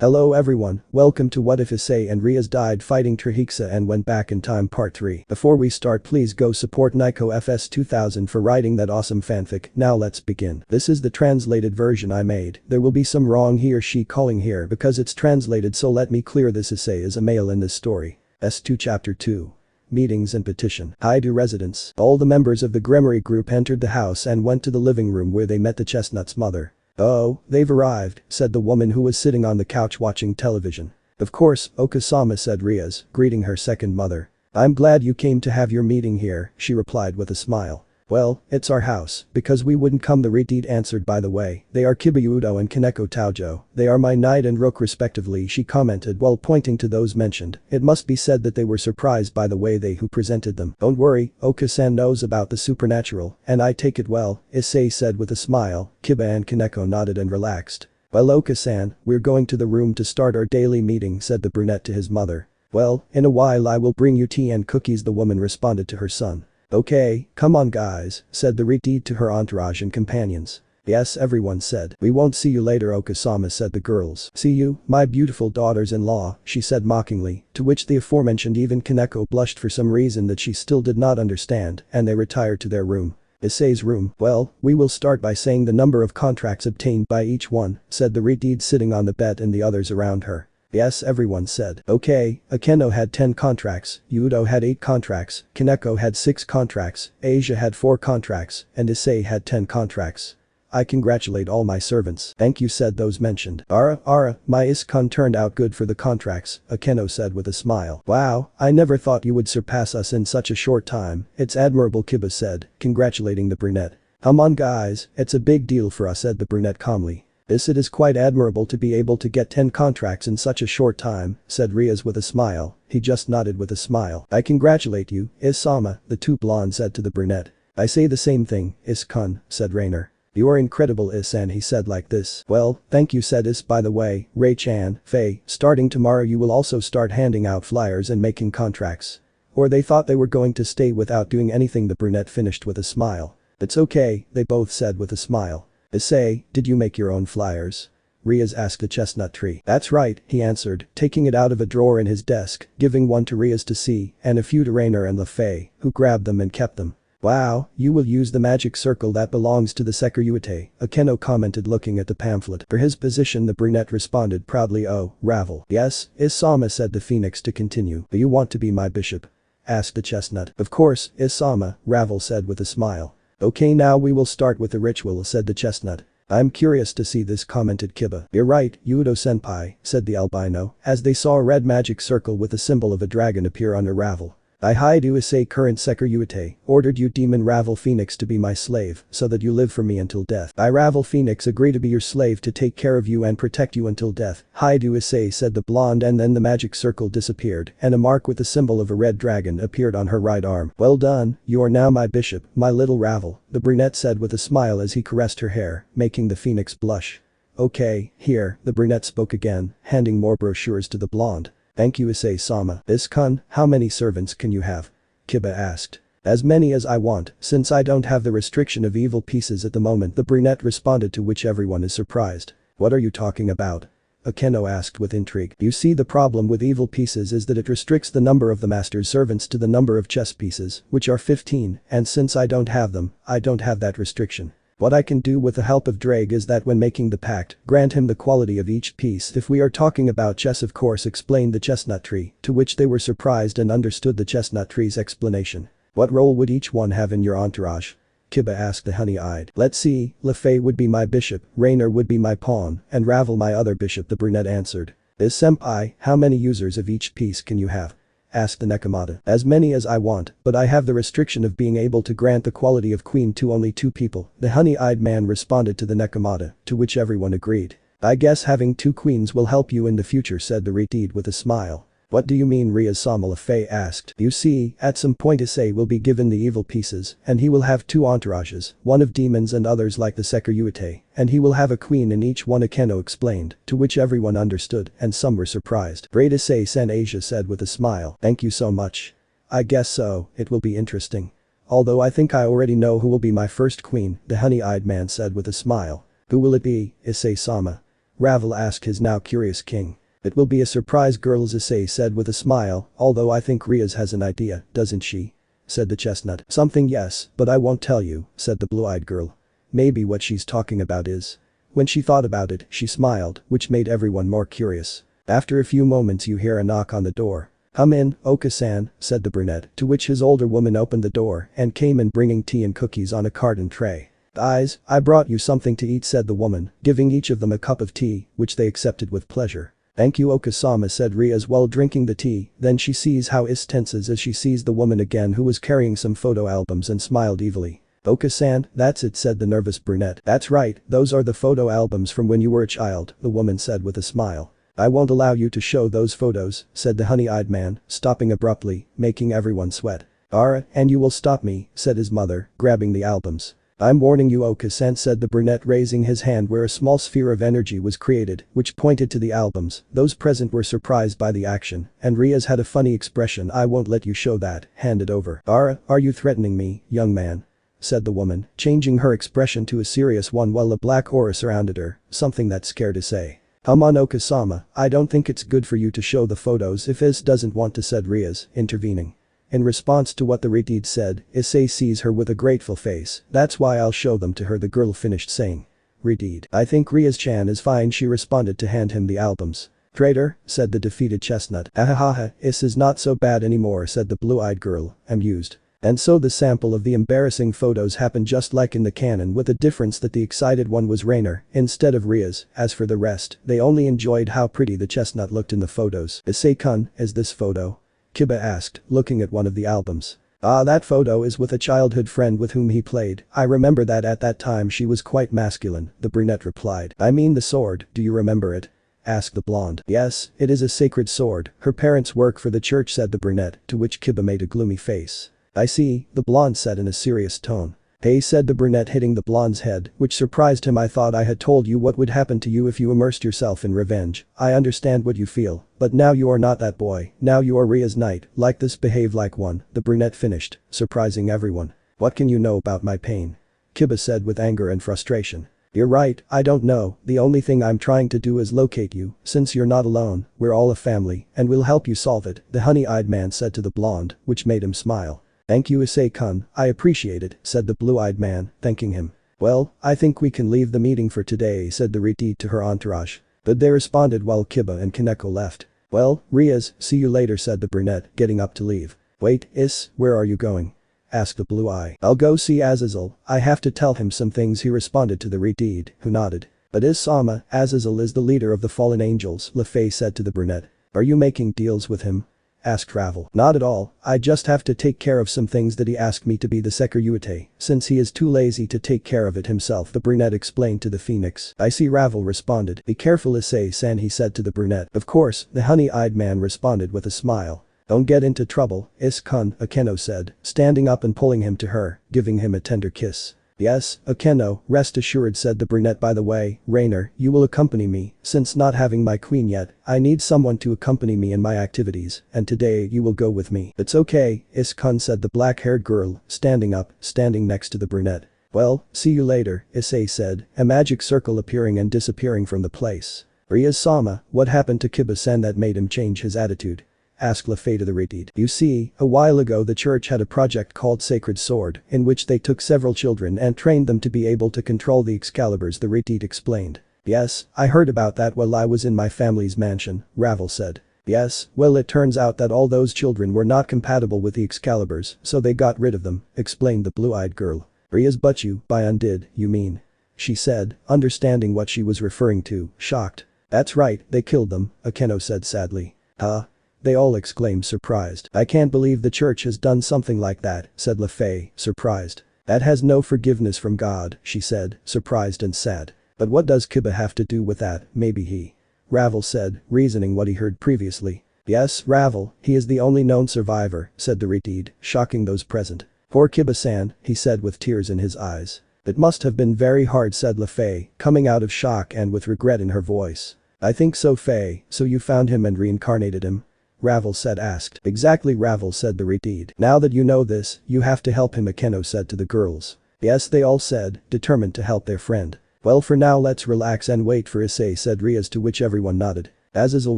Hello everyone, welcome to What If Issei and Rias Died Fighting Trihexa and Went Back in Time Part 3. Before we start, please go support Nico FS 2000 for writing that awesome fanfic. Now let's begin. This is the translated version I made. There will be some wrong he or she calling here because it's translated, so let me clear this. Issei is a male in this story. S2 Chapter 2. Meetings and petition. Hi to residents. All the members of the Gremory group entered the house and went to the living room where they met the chestnut's mother. "Oh, they've arrived," said the woman who was sitting on the couch watching television. "Of course, Okasama," said Rias, greeting her second mother. "I'm glad you came to have your meeting here," she replied with a smile. "Well, it's our house, because we wouldn't come," the Renegade answered. "By the way, they are Kiba Udo and Kaneko Taojo. They are my knight and rook respectively," she commented while pointing to those mentioned. It must be said that they were surprised by the way they who presented them. "Don't worry, Oka-san knows about the supernatural, and I take it well," Issei said with a smile. Kiba and Kaneko nodded and relaxed. "Well, Oka-san, we're going to the room to start our daily meeting," said the brunette to his mother. "Well, in a while I will bring you tea and cookies," the woman responded to her son. "Okay, come on guys," said the Renegade to her entourage and companions. "Yes," everyone said. "We won't see you later, Okasama," said the girls. "See you, my beautiful daughters-in-law," she said mockingly, to which the aforementioned even Kaneko blushed for some reason that she still did not understand, and they retired to their room. Issei's room. "Well, we will start by saying the number of contracts obtained by each one," said the Renegade sitting on the bed and the others around her. "Yes," everyone said. "Okay, Akeno had 10 contracts, Udo had 8 contracts, Kaneko had 6 contracts, Asia had 4 contracts, and Issei had 10 contracts. I congratulate all my servants." "Thank you," said those mentioned. Ara, my Iskun turned out good for the contracts," Akeno said with a smile. "Wow, I never thought you would surpass us in such a short time. It's admirable," Kiba said, congratulating the brunette. "Come on guys, it's a big deal for us," said the brunette calmly. "It is quite admirable to be able to get 10 contracts in such a short time," said Rias with a smile. He just nodded with a smile. "I congratulate you, Isama," the two blondes said to the brunette. "I say the same thing, Iskun," said Rainer. "You are incredible, Is-san," he said like this. "Well, thank you," said Is. "By the way, Ray-chan, Faye, starting tomorrow you will also start handing out flyers and making contracts." Or they thought they were going to stay without doing anything, the brunette finished with a smile. "It's okay," they both said with a smile. "Issei, did you make your own flyers?" Rias asked the chestnut tree. "That's right," he answered, taking it out of a drawer in his desk, giving one to Rias to see, and a few to Rainer and LaFay, who grabbed them and kept them. "Wow, you will use the magic circle that belongs to the Sekirute," Akeno commented looking at the pamphlet. For his position the brunette responded proudly. "Oh, Ravel." "Yes, Isama," said the phoenix to continue. "Do you want to be my bishop?" asked the chestnut. "Of course, Isama," Ravel said with a smile. "Okay, now we will start with the ritual," said the chestnut. "I'm curious to see this," commented Kiba. "You're right, Udo-senpai," said the albino, as they saw a red magic circle with the symbol of a dragon appear under Ravel. "I hide you, Issei, current Sekirute, ordered you demon Ravel Phoenix to be my slave, so that you live for me until death. I Ravel Phoenix agree to be your slave to take care of you and protect you until death. Hide you, Issei," said the blonde, and then the magic circle disappeared and a mark with the symbol of a red dragon appeared on her right arm. "Well done, you are now my bishop, my little Ravel," the brunette said with a smile as he caressed her hair, making the phoenix blush. "Okay, here," the brunette spoke again, handing more brochures to the blonde. "Thank you, Issei-sama." "Iskun, how many servants can you have?" Kiba asked. "As many as I want, since I don't have the restriction of evil pieces at the moment," the brunette responded, to which everyone is surprised. "What are you talking about?" Akeno asked with intrigue. "You see, the problem with evil pieces is that it restricts the number of the master's servants to the number of chess pieces, which are 15, and since I don't have them, I don't have that restriction. What I can do with the help of Drake is that when making the pact, grant him the quality of each piece if we are talking about chess, of course," explained the chestnut tree, to which they were surprised and understood the chestnut tree's explanation. "What role would each one have in your entourage?" Kiba asked the honey-eyed. "Let's see, LaFay would be my bishop, Rainer would be my pawn, and Ravel my other bishop," the brunette answered. "Is-senpai, how many users of each piece can you have?" asked the Nekomata. "As many as I want, but I have the restriction of being able to grant the quality of queen to only 2 people, the honey-eyed man responded to the Nekomata, to which everyone agreed. "I guess having 2 queens will help you in the future," said the Renegade with a smile. "What do you mean, Rias-sama?" LaFay asked. "You see, at some point Issei will be given the evil pieces, and he will have 2 entourages, one of demons and others like the Sekirute, and he will have a queen in each one," Akeno explained, to which everyone understood and some were surprised. "Great, Issei-san," Asia said with a smile. "Thank you so much. I guess so, it will be interesting. Although I think I already know who will be my first queen," the honey-eyed man said with a smile. "Who will it be, Issei-sama?" Ravel asked his now curious king. It will be a surprise, girls, Issei said with a smile, although I think Rias has an idea, doesn't she? Said the chestnut. Something, yes, but I won't tell you, said the blue-eyed girl. Maybe what she's talking about is. When she thought about it, she smiled, which made everyone more curious. After a few moments you hear a knock on the door. Come in, Oka-san, said the brunette, to which his older woman opened the door and came in bringing tea and cookies on a carton tray. Guys, I brought you something to eat, said the woman, giving each of them a cup of tea, which they accepted with pleasure. Thank you, Oka-sama, said Rias while drinking the tea, then she sees how Is tenses as she sees the woman again who was carrying some photo albums and smiled evilly. Oka-san, that's it, said the nervous brunette. That's right, those are the photo albums from when you were a child, the woman said with a smile. I won't allow you to show those photos, said the honey-eyed man, stopping abruptly, making everyone sweat. And you will stop me, said his mother, grabbing the albums. I'm warning you, Oka-san, said the brunette, raising his hand where a small sphere of energy was created, which pointed to the albums. Those present were surprised by the action, and Rias had a funny expression. I won't let you show that, hand it over. Are you threatening me, young man? Said the woman, changing her expression to a serious one while a black aura surrounded her, something that scared Issei. Come on, Oka-sama, I don't think it's good for you to show the photos if Is doesn't want to, said Rias, intervening. In response to what the Renegade said, Issei sees her with a grateful face. That's why I'll show them to her, the girl finished saying. Renegade. I think Rias-chan is fine, she responded to hand him the albums. Traitor, said the defeated chestnut. Ahahaha, Is is not so bad anymore, said the blue-eyed girl, amused. And so the sample of the embarrassing photos happened just like in the canon, with the difference that the excited one was Rainer instead of Rias. As for the rest, they only enjoyed how pretty the chestnut looked in the photos. Issei-kun, is this photo? Kiba asked, looking at one of the albums. That photo is with a childhood friend with whom he played. I remember that at that time she was quite masculine, the brunette replied. I mean the sword, do you remember it? Asked the blonde. Yes, it is a sacred sword. Her parents work for the church, said the brunette, to which Kiba made a gloomy face. I see, the blonde said in a serious tone. Hey, said the brunette, hitting the blonde's head, which surprised him. I thought I had told you what would happen to you if you immersed yourself in revenge. I understand what you feel, but now you are not that boy, now you are Ria's knight. Like this, behave like one, the brunette finished, surprising everyone. What can you know about my pain? Kiba said with anger and frustration. You're right, I don't know, the only thing I'm trying to do is locate you, since you're not alone, we're all a family, and we'll help you solve it, the honey-eyed man said to the blonde, which made him smile. Thank you, Issei-kun, I appreciate it, said the blue-eyed man, thanking him. Well, I think we can leave the meeting for today, said the Renegade to her entourage. But they responded while Kiba and Kaneko left. Well, Rias, see you later, said the brunette, getting up to leave. Wait, Is, where are you going? Asked the blue-eye. I'll go see Azazel, I have to tell him some things, he responded to the Renegade, who nodded. But Is-sama, Azazel is the leader of the fallen angels, LaFay said to the brunette. Are you making deals with him? Asked Ravel. Not at all, I just have to take care of some things that he asked me to be the security, since he is too lazy to take care of it himself, the brunette explained to the Phoenix. I see, Ravel responded. Be careful, Issei-san, he said to the brunette. Of course, the honey-eyed man responded with a smile. Don't get into trouble, Is-kun, Akeno said, standing up and pulling him to her, giving him a tender kiss. Yes, Akeno, rest assured, said the brunette. By the way, Rainer, you will accompany me, since not having my queen yet, I need someone to accompany me in my activities, and today you will go with me. It's okay, Is-kun, said the black-haired girl, standing up, standing next to the brunette. Well, see you later, Issei said, a magic circle appearing and disappearing from the place. Rias-sama, what happened to Kiba-san that made him change his attitude? Asked LaFay to the Renegade. You see, a while ago the church had a project called Sacred Sword, in which they took several children and trained them to be able to control the Excaliburs, the Renegade explained. Yes, I heard about that while I was in my family's mansion, Ravel said. Yes, well, it turns out that all those children were not compatible with the Excaliburs, so they got rid of them, explained the blue-eyed girl. Rias but you, by undid, you mean? She said, understanding what she was referring to, shocked. That's right, they killed them, Akeno said sadly. Huh? They all exclaimed, surprised. I can't believe the church has done something like that, said LaFay, surprised. That has no forgiveness from God, she said, surprised and sad. But what does Kiba have to do with that? Maybe he. Ravel said, reasoning what he heard previously. Yes, Ravel, he is the only known survivor, said the Renegade, shocking those present. Poor Kiba-san, he said with tears in his eyes. It must have been very hard, said LaFay, coming out of shock and with regret in her voice. I think so, Faye, so you found him and reincarnated him? Ravel said, asked. Exactly, Ravel said the Renegade. Now that you know this, you have to help him, Akeno said to the girls. Yes, they all said, determined to help their friend. Well, for now let's relax and wait for Issei, said Rias, to which everyone nodded. Azazel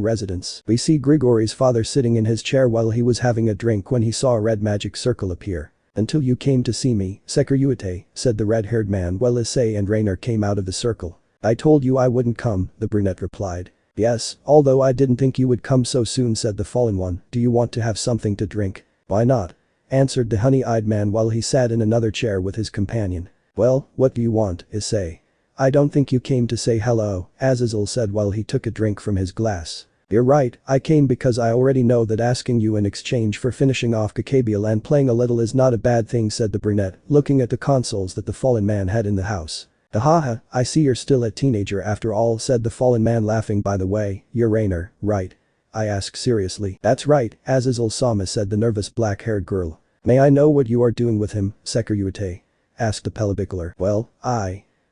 residence. We see Grigori's father sitting in his chair while he was having a drink when he saw a red magic circle appear. Until you came to see me, Securitate, said the red-haired man while Issei and Rainer came out of the circle. I told you I wouldn't come, the brunette replied. Yes, although I didn't think you would come so soon, said the fallen one. Do you want to have something to drink? Why not? Answered the honey-eyed man while he sat in another chair with his companion. Well, what do you want, Issei? I don't think you came to say hello, Azazel said while he took a drink from his glass. You're right, I came because I already know that asking you in exchange for finishing off Kakabiel and playing a little is not a bad thing, said the brunette, looking at the consoles that the fallen man had in the house. Ahaha, I see you're still a teenager after all, said the fallen man laughing. By the way, you're Rainer, right? I asked seriously. That's right, Azazel-sama, said the nervous black-haired girl. May I know what you are doing with him, Securitate? Asked the pelibicular. Well,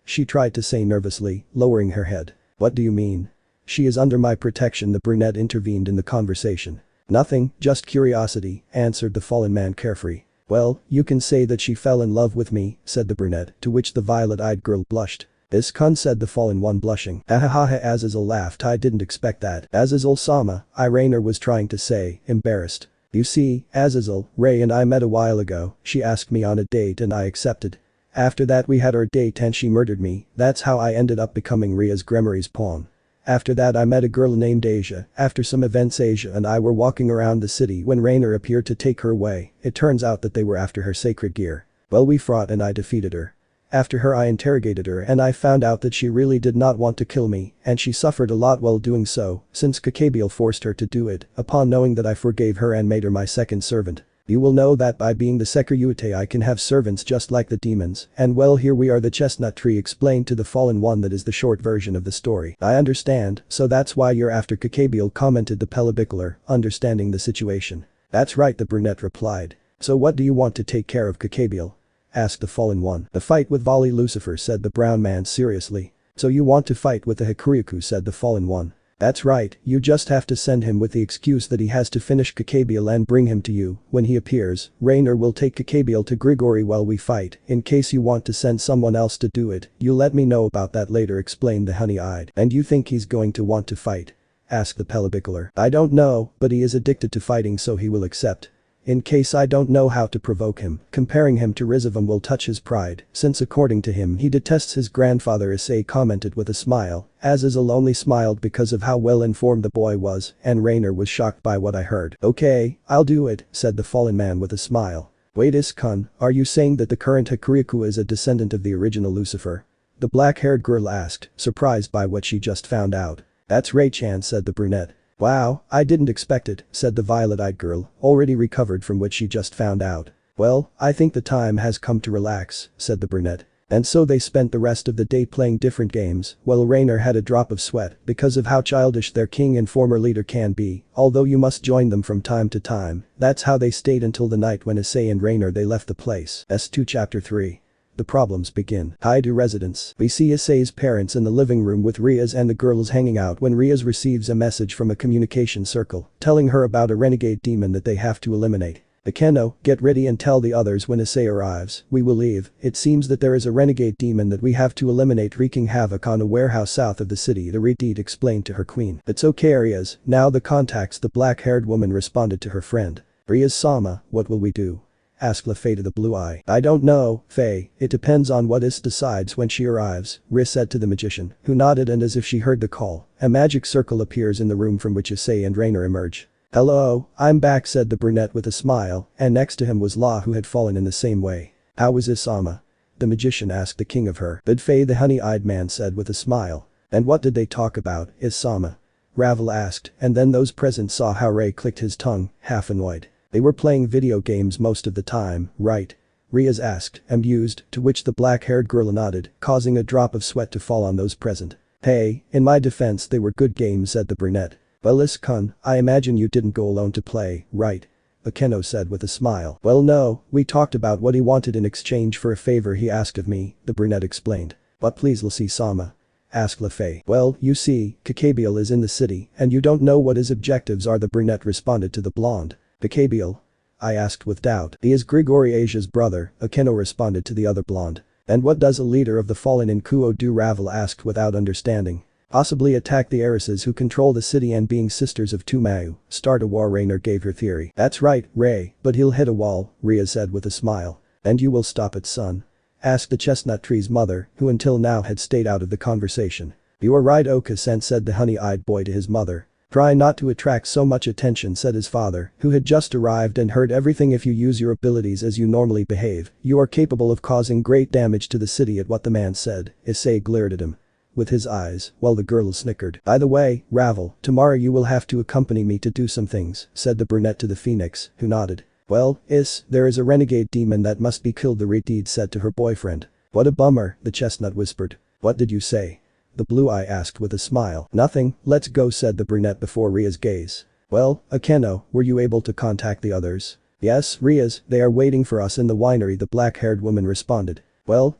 she tried to say nervously, lowering her head. What do you mean? She is under my protection, the brunette intervened in the conversation. Nothing, just curiosity, answered the fallen man carefree. Well, you can say that she fell in love with me, said the brunette, to which the violet-eyed girl blushed. This cunt, said the fallen one blushing. Ahahaha, Azazel laughed. I didn't expect that. Azazel-sama, Rainer was trying to say, embarrassed. You see, Azazel, Ray and I met a while ago, she asked me on a date and I accepted. After that we had our date and she murdered me, that's how I ended up becoming Ria's Gremory's pawn. After that I met a girl named Asia. After some events Asia and I were walking around the city when Rainer appeared to take her away. It turns out that they were after her sacred gear. Well, we fought and I defeated her. After her I interrogated her and I found out that she really did not want to kill me and she suffered a lot while doing so since Kakabiel forced her to do it. Upon knowing that I forgave her and made her my second servant. You will know that by being the Securitate I can have servants just like the demons, and well, here we are. The chestnut tree explained to the fallen one. That is the short version of the story. I understand, so that's why you're after Kakabiel, commented the pelibicular, understanding the situation. That's right, the brunette replied. So what do you want to take care of Kakabiel? Asked the fallen one. The fight with Volley Lucifer, said the brown man seriously. So you want to fight with the Hakuryaku, said the fallen one. That's right, you just have to send him with the excuse that he has to finish Kakabiel and bring him to you. When he appears, Rainer will take Kakabiel to Grigori while we fight. In case you want to send someone else to do it, you let me know about that later, explained the honey-eyed. And you think he's going to want to fight? Asked the pelibicular. I don't know, but he is addicted to fighting, so he will accept. In case I don't know how to provoke him, comparing him to Rizavam will touch his pride, since according to him he detests his grandfather, Issei commented with a smile. Azazel only smiled because of how well informed the boy was, and Rainer was shocked by what I heard. Okay, I'll do it, said the fallen man with a smile. Wait, Iskun, are you saying that the current Hakuryaku is a descendant of the original Lucifer? The black-haired girl asked, surprised by what she just found out. That's Ray-chan, said the brunette. Wow, I didn't expect it, said the violet-eyed girl, already recovered from what she just found out. Well, I think the time has come to relax, said the brunette. And so they spent the rest of the day playing different games, while Rainer had a drop of sweat because of how childish their king and former leader can be, although you must join them from time to time. That's how they stayed until the night when Issei and Rainer they left the place. S2 Chapter 3. The problems begin. Hi to residence. We see Issei's parents in the living room with Rias and the girls hanging out when Rias receives a message from a communication circle telling her about a renegade demon that they have to eliminate. Akeno, get ready and tell the others when Issei arrives, we will leave. It seems that there is a renegade demon that we have to eliminate wreaking havoc on a warehouse south of the city, the Renegade explained to her queen. It's okay, Rias, now the contacts, the black-haired woman responded to her friend. Rias-sama, what will we do? Asked Lafay to the blue eye. I don't know, Faye, it depends on what Is decides when she arrives, Rias said to the magician, who nodded, and as if she heard the call, a magic circle appears in the room from which Issei and Rainer emerge. Hello, I'm back, said the brunette with a smile, and next to him was La, who had fallen in the same way. How was Isama? The magician asked the king of her. Good, Faye, the honey-eyed man said with a smile. And what did they talk about, Isama? Ravel asked, and then those present saw how Ray clicked his tongue, half annoyed. They were playing video games most of the time, right? Rias asked, amused, to which the black-haired girl nodded, causing a drop of sweat to fall on those present. Hey, in my defense they were good games, said the brunette. Well, Iskun, I imagine you didn't go alone to play, right? Akeno said with a smile. Well, no, we talked about what he wanted in exchange for a favor he asked of me, the brunette explained. But please, Lassie-sama? Asked Lafay. Well, you see, Kakabiel is in the city, and you don't know what his objectives are, the brunette responded to the blonde. Kakabiel? I asked with doubt. He is Grigori Asia's brother, Akeno responded to the other blonde. And what does a leader of the fallen in Kuo do? Ravel asked without understanding. Possibly attack the heiresses who control the city and being sisters of Tumayu, start a war. Raynor gave her theory. That's right, Ray, but he'll hit a wall, Ria said with a smile. And you will stop it, son? Asked the chestnut tree's mother, who until now had stayed out of the conversation. You are right, Oka-san, said the honey-eyed boy to his mother. Try not to attract so much attention, said his father, who had just arrived and heard everything. If you use your abilities as you normally behave, you are capable of causing great damage to the city. At what the man said, Issei glared at him with his eyes, while the girl snickered. By the way, Ravel, tomorrow you will have to accompany me to do some things, said the brunette to the phoenix, who nodded. Well, there is a renegade demon that must be killed, the Renegade said to her boyfriend. What a bummer, the chestnut whispered. What did you say? The blue eye asked with a smile. Nothing, let's go, said the brunette before Ria's gaze. Well, Akeno, were you able to contact the others? Yes, Rias, they are waiting for us in the winery, the black-haired woman responded. Well,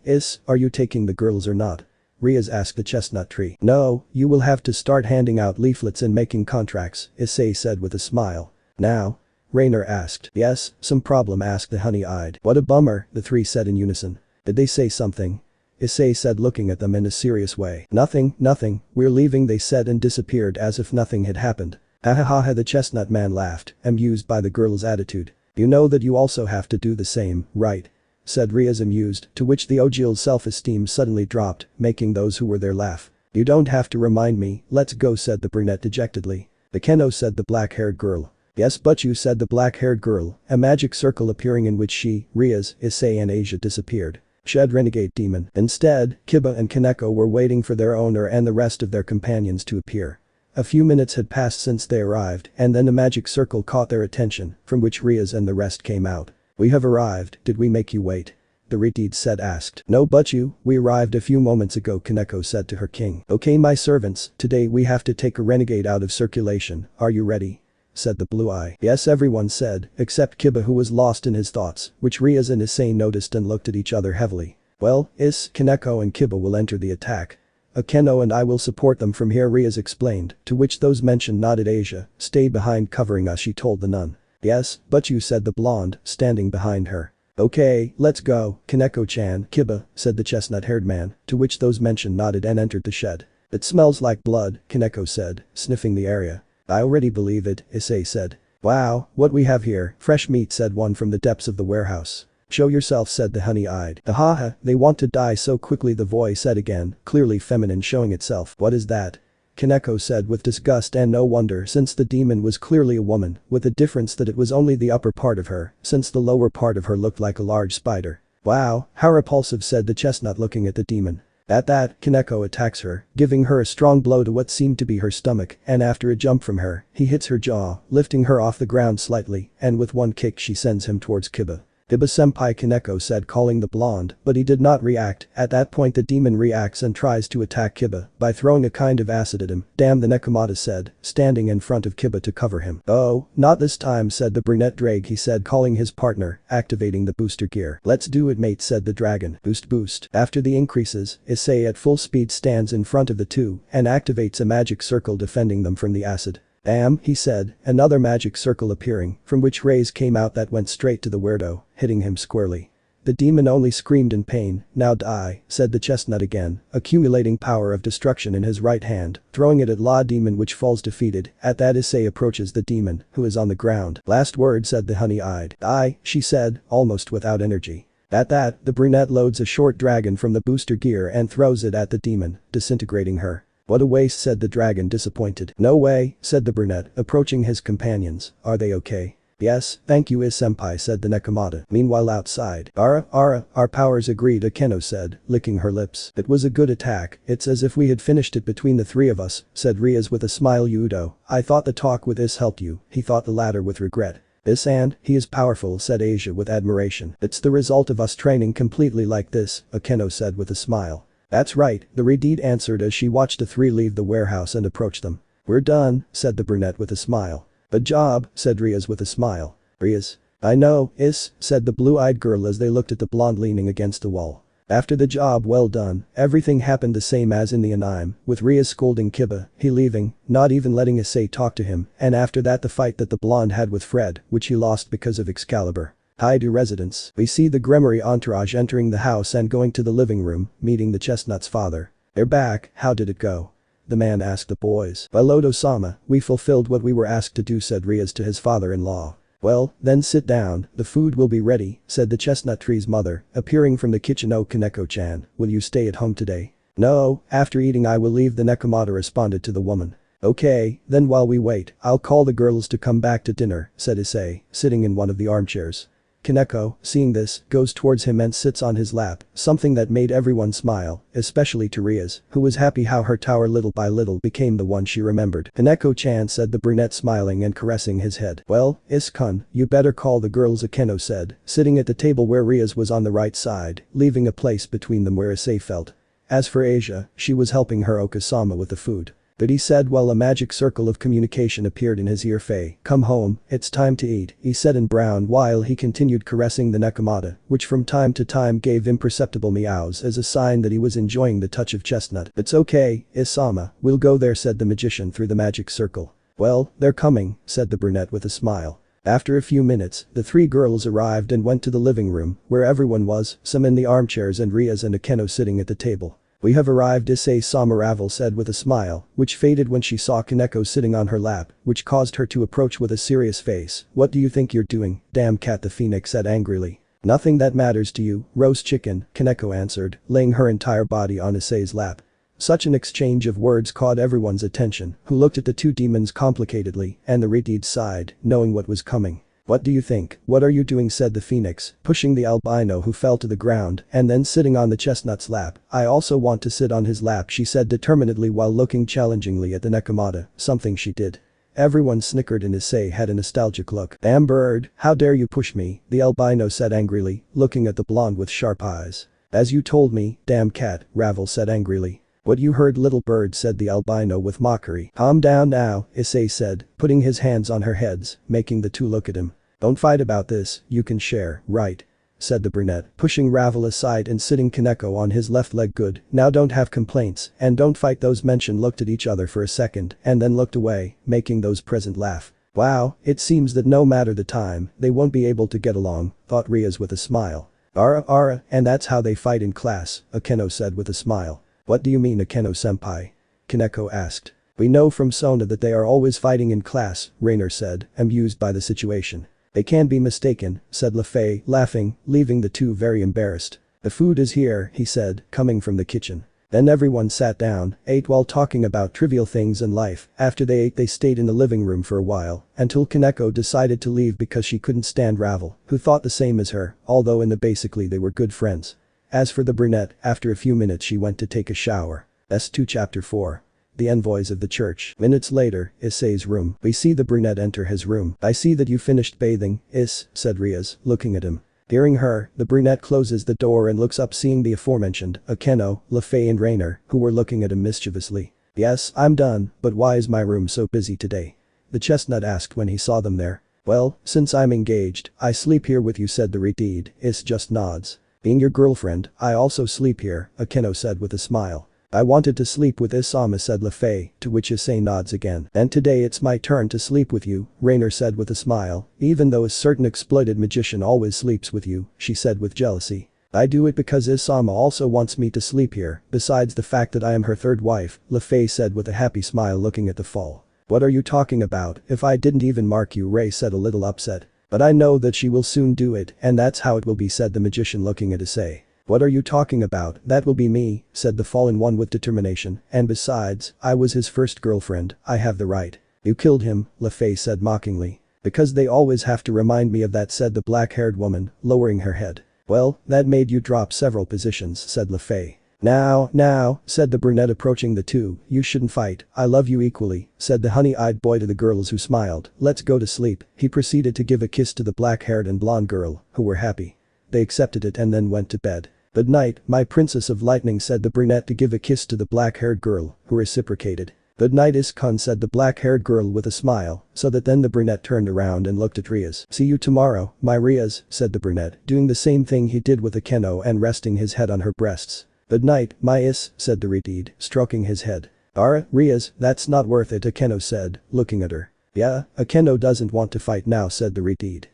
are you taking the girls or not? Rias asked the chestnut tree. No, you will have to start handing out leaflets and making contracts, Issei said with a smile. Now? Raynor asked. Yes, some problem, asked the honey-eyed. What a bummer, the three said in unison. Did they say something? Issei said, looking at them in a serious way. Nothing, we're leaving, they said, and disappeared as if nothing had happened. Ahahaha, the chestnut man laughed, amused by the girl's attitude. You know that you also have to do the same, right? Said Rias, amused, to which the Ojil's self-esteem suddenly dropped, making those who were there laugh. You don't have to remind me, let's go, said the brunette dejectedly. The Keno, said the black-haired girl. Yes, but you, said the black-haired girl, a magic circle appearing in which she, Rias, Issei and Asia disappeared. Shed renegade demon. Instead, Kiba and Kaneko were waiting for their owner and the rest of their companions to appear. A few minutes had passed since they arrived, and then the magic circle caught their attention, from which Rias and the rest came out. We have arrived, did we make you wait? The Renegade said asked. No, but we arrived a few moments ago, Kaneko said to her king. Okay, my servants, today we have to take a renegade out of circulation, are you ready? Said the blue eye. Yes, everyone said, except Kiba, who was lost in his thoughts, which Rias and Issei noticed and looked at each other heavily. Well, Kaneko and Kiba will enter the attack. Akeno and I will support them from here, Rias explained, to which those mentioned nodded. Asia, stay behind covering us, she told the nun. Yes, but you, said the blonde, standing behind her. Okay, let's go, Kaneko-chan. Kiba, said the chestnut-haired man, to which those mentioned nodded and entered the shed. It smells like blood, Kaneko said, sniffing the area. I already believe it, Issei said. Wow, what we have here, fresh meat, said one from the depths of the warehouse. Show yourself, said the honey-eyed. Ahaha, they want to die so quickly, the voice said again, clearly feminine, showing itself. What is that? Kaneko said with disgust, and no wonder, since the demon was clearly a woman, with the difference that it was only the upper part of her, since the lower part of her looked like a large spider. Wow, how repulsive, said the chestnut, looking at the demon. At that, Kaneko attacks her, giving her a strong blow to what seemed to be her stomach, and after a jump from her, he hits her jaw, lifting her off the ground slightly, and with one kick she sends him towards Kiba. Kiba-senpai, Kaneko said, calling the blonde, but he did not react. At that point the demon reacts and tries to attack Kiba by throwing a kind of acid at him. Damn, the Nekomata said, standing in front of Kiba to cover him. Oh, not this time, said the brunette Drake, he said, calling his partner, activating the booster gear. Let's do it, mate, said the dragon. Boost. After the increases, Issei at full speed stands in front of the two and activates a magic circle defending them from the acid. Damn, he said, another magic circle appearing, from which rays came out that went straight to the weirdo, hitting him squarely. The demon only screamed in pain. Now die, said the chestnut again, accumulating power of destruction in his right hand, throwing it at La Demon, which falls defeated. At that, Issei approaches the demon, who is on the ground. Last word, said the honey-eyed. Die, she said, almost without energy. At that, the brunette loads a short dragon from the booster gear and throws it at the demon, disintegrating her. What a waste, said the dragon, disappointed. No way, said the brunette, approaching his companions. Are they okay? Yes, thank you, senpai, said the Nekomata. Meanwhile outside. Our powers agreed, Akeno said, licking her lips. It was a good attack, it's as if we had finished it between the three of us, said Rias with a smile. Yudo, I thought the talk with helped you, he thought the latter with regret. And he is powerful, said Asia with admiration. It's the result of us training completely like this, Akeno said with a smile. That's right, the Renegade answered as she watched the three leave the warehouse and approach them. We're done, said the brunette with a smile. Good job, said Rias with a smile. Rias. I know, said the blue-eyed girl as they looked at the blonde leaning against the wall. After the job well done, everything happened the same as in the anime, with Rias scolding Kiba, he leaving, not even letting Issei talk to him, and after that the fight that the blonde had with Fred, which he lost because of Excalibur. Hi to residents. We see the Gremory entourage entering the house and going to the living room, meeting the chestnut's father. They're back, how did it go? The man asked the boys. Well, Odo-sama, we fulfilled what we were asked to do, said Rias to his father-in-law. Well, then sit down, the food will be ready, said the chestnut tree's mother, appearing from the kitchen. Oh, Kaneko-chan, will you stay at home today? No, after eating I will leave, the Nekomata responded to the woman. Okay, then while we wait, I'll call the girls to come back to dinner, said Issei, sitting in one of the armchairs. Kaneko, seeing this, goes towards him and sits on his lap, something that made everyone smile, especially to Rias, who was happy how her tower little by little became the one she remembered. Kaneko-chan, said the brunette, smiling and caressing his head. Well, Is-kun, you better call the girls, Akeno said, sitting at the table where Rias was on the right side, leaving a place between them where Issei felt. As for Asia, she was helping her Okasama with the food. But he said while a magic circle of communication appeared in his ear. Faye, come home, it's time to eat, he said in brown while he continued caressing the Nekomata, which from time to time gave imperceptible meows as a sign that he was enjoying the touch of chestnut. It's okay, Isama, we'll go there, said the magician through the magic circle. Well, they're coming, said the brunette with a smile. After a few minutes, the three girls arrived and went to the living room, where everyone was, some in the armchairs and Rias and Akeno sitting at the table. We have arrived, Issei-sama, Ravel said with a smile, which faded when she saw Kaneko sitting on her lap, which caused her to approach with a serious face. What do you think you're doing, damn cat, the phoenix said angrily. Nothing that matters to you, roast chicken, Kaneko answered, laying her entire body on Issei's lap. Such an exchange of words caught everyone's attention, who looked at the two demons complicatedly, and the Renegade sighed, knowing what was coming. What do you think? What are you doing, said the phoenix, pushing the albino who fell to the ground and then sitting on the chestnut's lap. I also want to sit on his lap, she said determinedly while looking challengingly at the Nekomata, something she did. Everyone snickered and Issei had a nostalgic look. Damn bird, how dare you push me, the albino said angrily, looking at the blonde with sharp eyes. As you told me, damn cat, Ravel said angrily. What you heard, little bird, said the albino with mockery. Calm down now, Issei said, putting his hands on her heads, making the two look at him. Don't fight about this, you can share, right? Said the brunette, pushing Ravel aside and sitting Kaneko on his left leg. Good, now don't have complaints and don't fight. Those mentioned looked at each other for a second and then looked away, making those present laugh. Wow, it seems that no matter the time, they won't be able to get along, thought Rias with a smile. Ara, and that's how they fight in class, Akeno said with a smile. What do you mean, Akeno-senpai? Kaneko asked. We know from Sona that they are always fighting in class, Rainer said, amused by the situation. They can be mistaken, said LaFay, laughing, leaving the two very embarrassed. The food is here, he said, coming from the kitchen. Then everyone sat down, ate while talking about trivial things in life. After they ate they stayed in the living room for a while, until Kaneko decided to leave because she couldn't stand Ravel, who thought the same as her, although in the basically they were good friends. As for the brunette, after a few minutes she went to take a shower. S2 Chapter 4. The envoys of the church. Minutes later, Issei's room. We see the brunette enter his room. I see that you finished bathing, Is, said Rias, looking at him. Hearing her, the brunette closes the door and looks up, seeing the aforementioned, Akeno, LaFay and Rainer, who were looking at him mischievously. Yes, I'm done, but why is my room so busy today? The chestnut asked when he saw them there. Well, since I'm engaged, I sleep here with you, said the Renegade. Is just nods. Being your girlfriend, I also sleep here, Akeno said with a smile. I wanted to sleep with Isama, said LaFay, to which Issei nods again. And today it's my turn to sleep with you, Rainer said with a smile, even though a certain exploited magician always sleeps with you, she said with jealousy. I do it because Isama also wants me to sleep here, besides the fact that I am her third wife, LaFay said with a happy smile looking at the fall. What are you talking about? If I didn't even mark you, Ray said a little upset. But I know that she will soon do it and that's how it will be, said the magician looking at Issei. What are you talking about? That will be me, said the fallen one with determination, and besides, I was his first girlfriend, I have the right. You killed him, LaFay said mockingly. Because they always have to remind me of that, said the black-haired woman, lowering her head. Well, that made you drop several positions, said LaFay. Now, said the brunette approaching the two, you shouldn't fight, I love you equally, said the honey-eyed boy to the girls who smiled. Let's go to sleep. He proceeded to give a kiss to the black-haired and blonde girl, who were happy. They accepted it and then went to bed. Good night, my princess of lightning, said the brunette to give a kiss to the black-haired girl, who reciprocated. Good night, Is-kun, said the black-haired girl with a smile, so that then the brunette turned around and looked at Rias. See you tomorrow, my Rias, said the brunette, doing the same thing he did with Akeno and resting his head on her breasts. Good night, my Is, said the Renegade, stroking his head. Rias, that's not worth it, Akeno said, looking at her. Yeah, Akeno doesn't want to fight now, said the Renegade.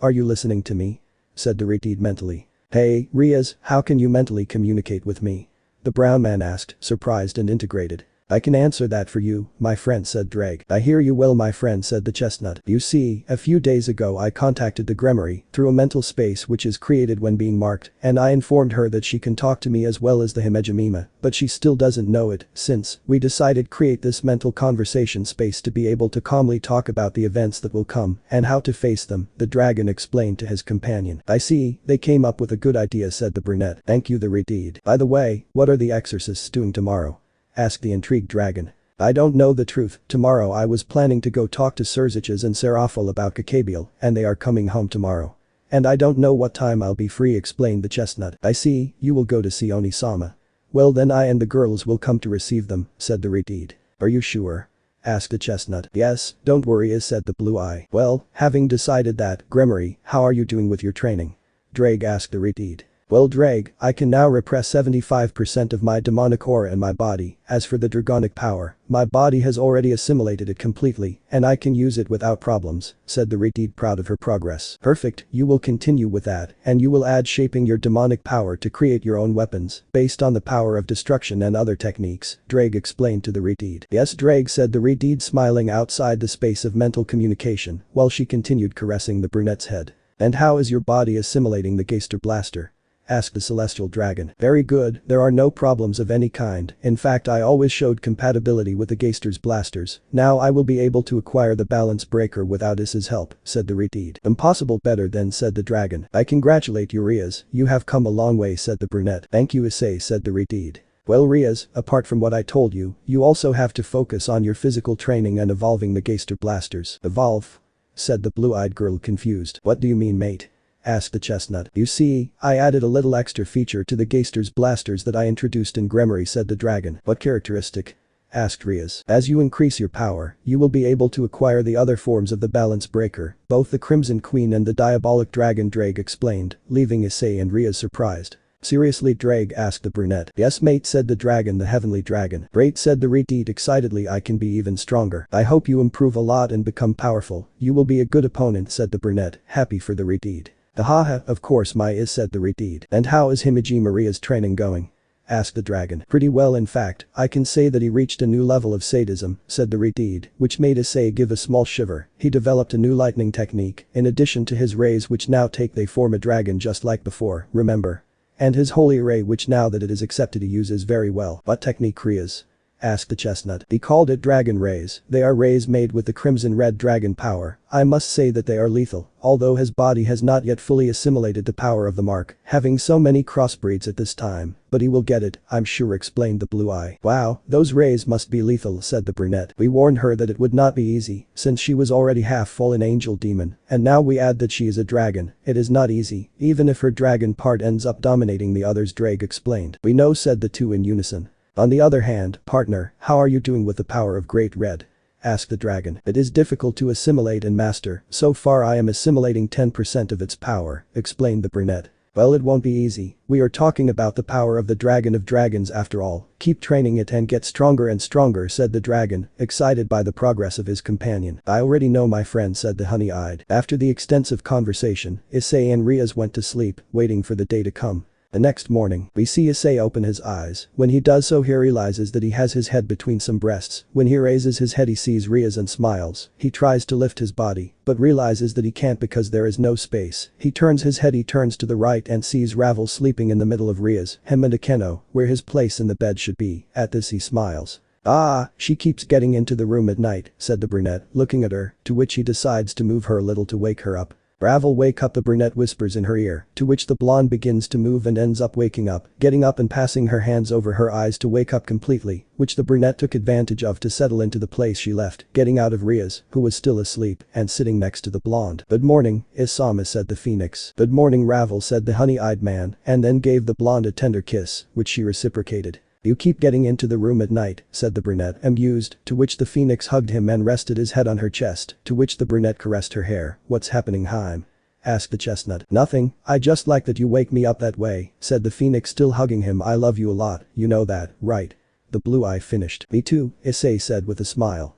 Are you listening to me? Said the Renegade mentally. Hey, Rias, how can you mentally communicate with me? The brown man asked, surprised and integrated. I can answer that for you, my friend, said Drake. I hear you well, my friend, said the chestnut. You see, a few days ago I contacted the Gremory through a mental space which is created when being marked, and I informed her that she can talk to me as well as the Himejimima, but she still doesn't know it, since we decided create this mental conversation space to be able to calmly talk about the events that will come and how to face them, the dragon explained to his companion. I see, they came up with a good idea, said the brunette. Thank you, the Renegade. By the way, what are the exorcists doing tomorrow? Asked the intrigued dragon. I don't know the truth, tomorrow I was planning to go talk to Serziches and Serafal about Kakabiel, and they are coming home tomorrow. And I don't know what time I'll be free, explained the chestnut. I see, you will go to see Oni-sama. Well then I and the girls will come to receive them, said the Renegade. Are you sure? Asked the chestnut. Yes, don't worry, said the blue eye. Well, having decided that, Gremory, how are you doing with your training? Drake asked the Renegade. Well, Drake, I can now repress 75% of my demonic aura in my body. As for the dragonic power, my body has already assimilated it completely, and I can use it without problems, said the Renegade, proud of her progress. Perfect, you will continue with that, and you will add shaping your demonic power to create your own weapons, based on the power of destruction and other techniques, Drake explained to the Renegade. Yes, Drake, said the Renegade, smiling outside the space of mental communication, while she continued caressing the brunette's head. And how is your body assimilating the Geister Blaster? Asked the celestial dragon. Very good, there are no problems of any kind, in fact I always showed compatibility with the Geister's blasters, now I will be able to acquire the balance breaker without Issa's help, said the Renegade. Impossible better then, said the dragon. I congratulate you, Rias, you have come a long way, said the brunette. Thank you, Issei, said the Renegade. Well, Rias, apart from what I told you, you also have to focus on your physical training and evolving the Geister blasters. Evolve? Said the blue-eyed girl, confused. What do you mean, mate? Asked the chestnut. You see, I added a little extra feature to the Geister's blasters that I introduced in Gremory, said the dragon. What characteristic? Asked Rias. As you increase your power, you will be able to acquire the other forms of the balance breaker, both the Crimson Queen and the Diabolic Dragon, Drake explained, leaving Issei and Rias surprised. Seriously, Drake, asked the brunette. Yes, mate, said the dragon, the heavenly dragon. Great, said the Renegade excitedly, I can be even stronger. I hope you improve a lot and become powerful. You will be a good opponent, said the brunette, happy for the Renegade. Haha, of course my is, said the Renegade. And how is Himejimaria's training going? Asked the dragon. Pretty well, in fact, I can say that he reached a new level of sadism, said the Renegade, which made Issei give a small shiver. He developed a new lightning technique, in addition to his rays which now they form a dragon just like before, remember? And his holy ray which now that it is accepted he uses very well. What technique, Rias? Asked the chestnut. He called it dragon rays. They are rays made with the crimson red dragon power. I must say that they are lethal, although his body has not yet fully assimilated the power of the mark, having so many crossbreeds at this time. But he will get it, I'm sure, explained the blue eye. Wow, those rays must be lethal, said the brunette. We warned her that it would not be easy, since she was already half fallen angel demon, and now we add that she is a dragon. It is not easy, even if her dragon part ends up dominating the others, Drake explained. We know, said the two in unison. On the other hand, partner, how are you doing with the power of Great Red? Asked the dragon. It is difficult to assimilate and master, so far I am assimilating 10% of its power, explained the brunette. Well, it won't be easy, we are talking about the power of the dragon of dragons after all, keep training it and get stronger and stronger, said the dragon, excited by the progress of his companion. I already know, my friend, said the honey-eyed. After the extensive conversation, Issei and Rias went to sleep, waiting for the day to come. The next morning, we see Issei open his eyes. When he does so, he realizes that he has his head between some breasts. When he raises his head, he sees Rias and smiles. He tries to lift his body, but realizes that he can't because there is no space. He turns his head, he turns to the right and sees Ravel sleeping in the middle of Rias, him and Akeno, where his place in the bed should be. At this he smiles. Ah, she keeps getting into the room at night, said the brunette, looking at her, to which he decides to move her a little to wake her up. Ravel, wake up, the brunette whispers in her ear, to which the blonde begins to move and ends up waking up, getting up and passing her hands over her eyes to wake up completely, which the brunette took advantage of to settle into the place she left, getting out of Rias, who was still asleep, and sitting next to the blonde. Good morning, Isama, said the phoenix. Good morning, Ravel, said the honey-eyed man, and then gave the blonde a tender kiss, which she reciprocated. You keep getting into the room at night, said the brunette, amused, to which the phoenix hugged him and rested his head on her chest, to which the brunette caressed her hair. What's happening, Haim? Asked the chestnut. Nothing, I just like that you wake me up that way, said the phoenix, still hugging him. I love you a lot, you know that, right? The blue eye finished. Me too, Issei said with a smile.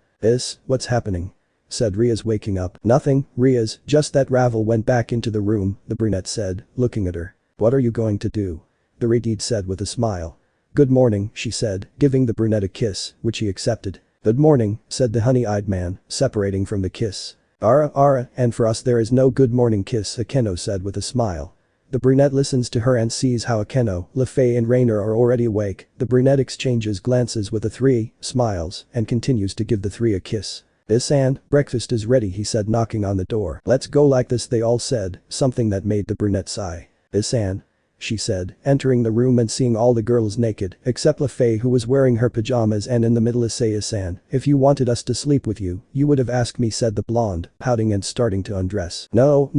What's happening? said Rias, waking up. Nothing, Rias, just that Ravel went back into the room, the brunette said, looking at her. What are you going to do? The Renegade said with a smile. Good morning, she said, giving the brunette a kiss, which he accepted. Good morning, said the honey-eyed man, separating from the kiss. Ara, and for us there is no good morning kiss, Akeno said with a smile. The brunette listens to her and sees how Akeno, LeFay and Rainer are already awake. The brunette exchanges glances with the three, smiles, and continues to give the three a kiss. Issei, breakfast is ready, he said, knocking on the door. Let's go like this, they all said, something that made the brunette sigh. Issei, she said, entering the room and seeing all the girls naked, except LeFay, who was wearing her pajamas, and in the middle Issei, if you wanted us to sleep with you, you would have asked me, said the blonde, pouting and starting to undress. No,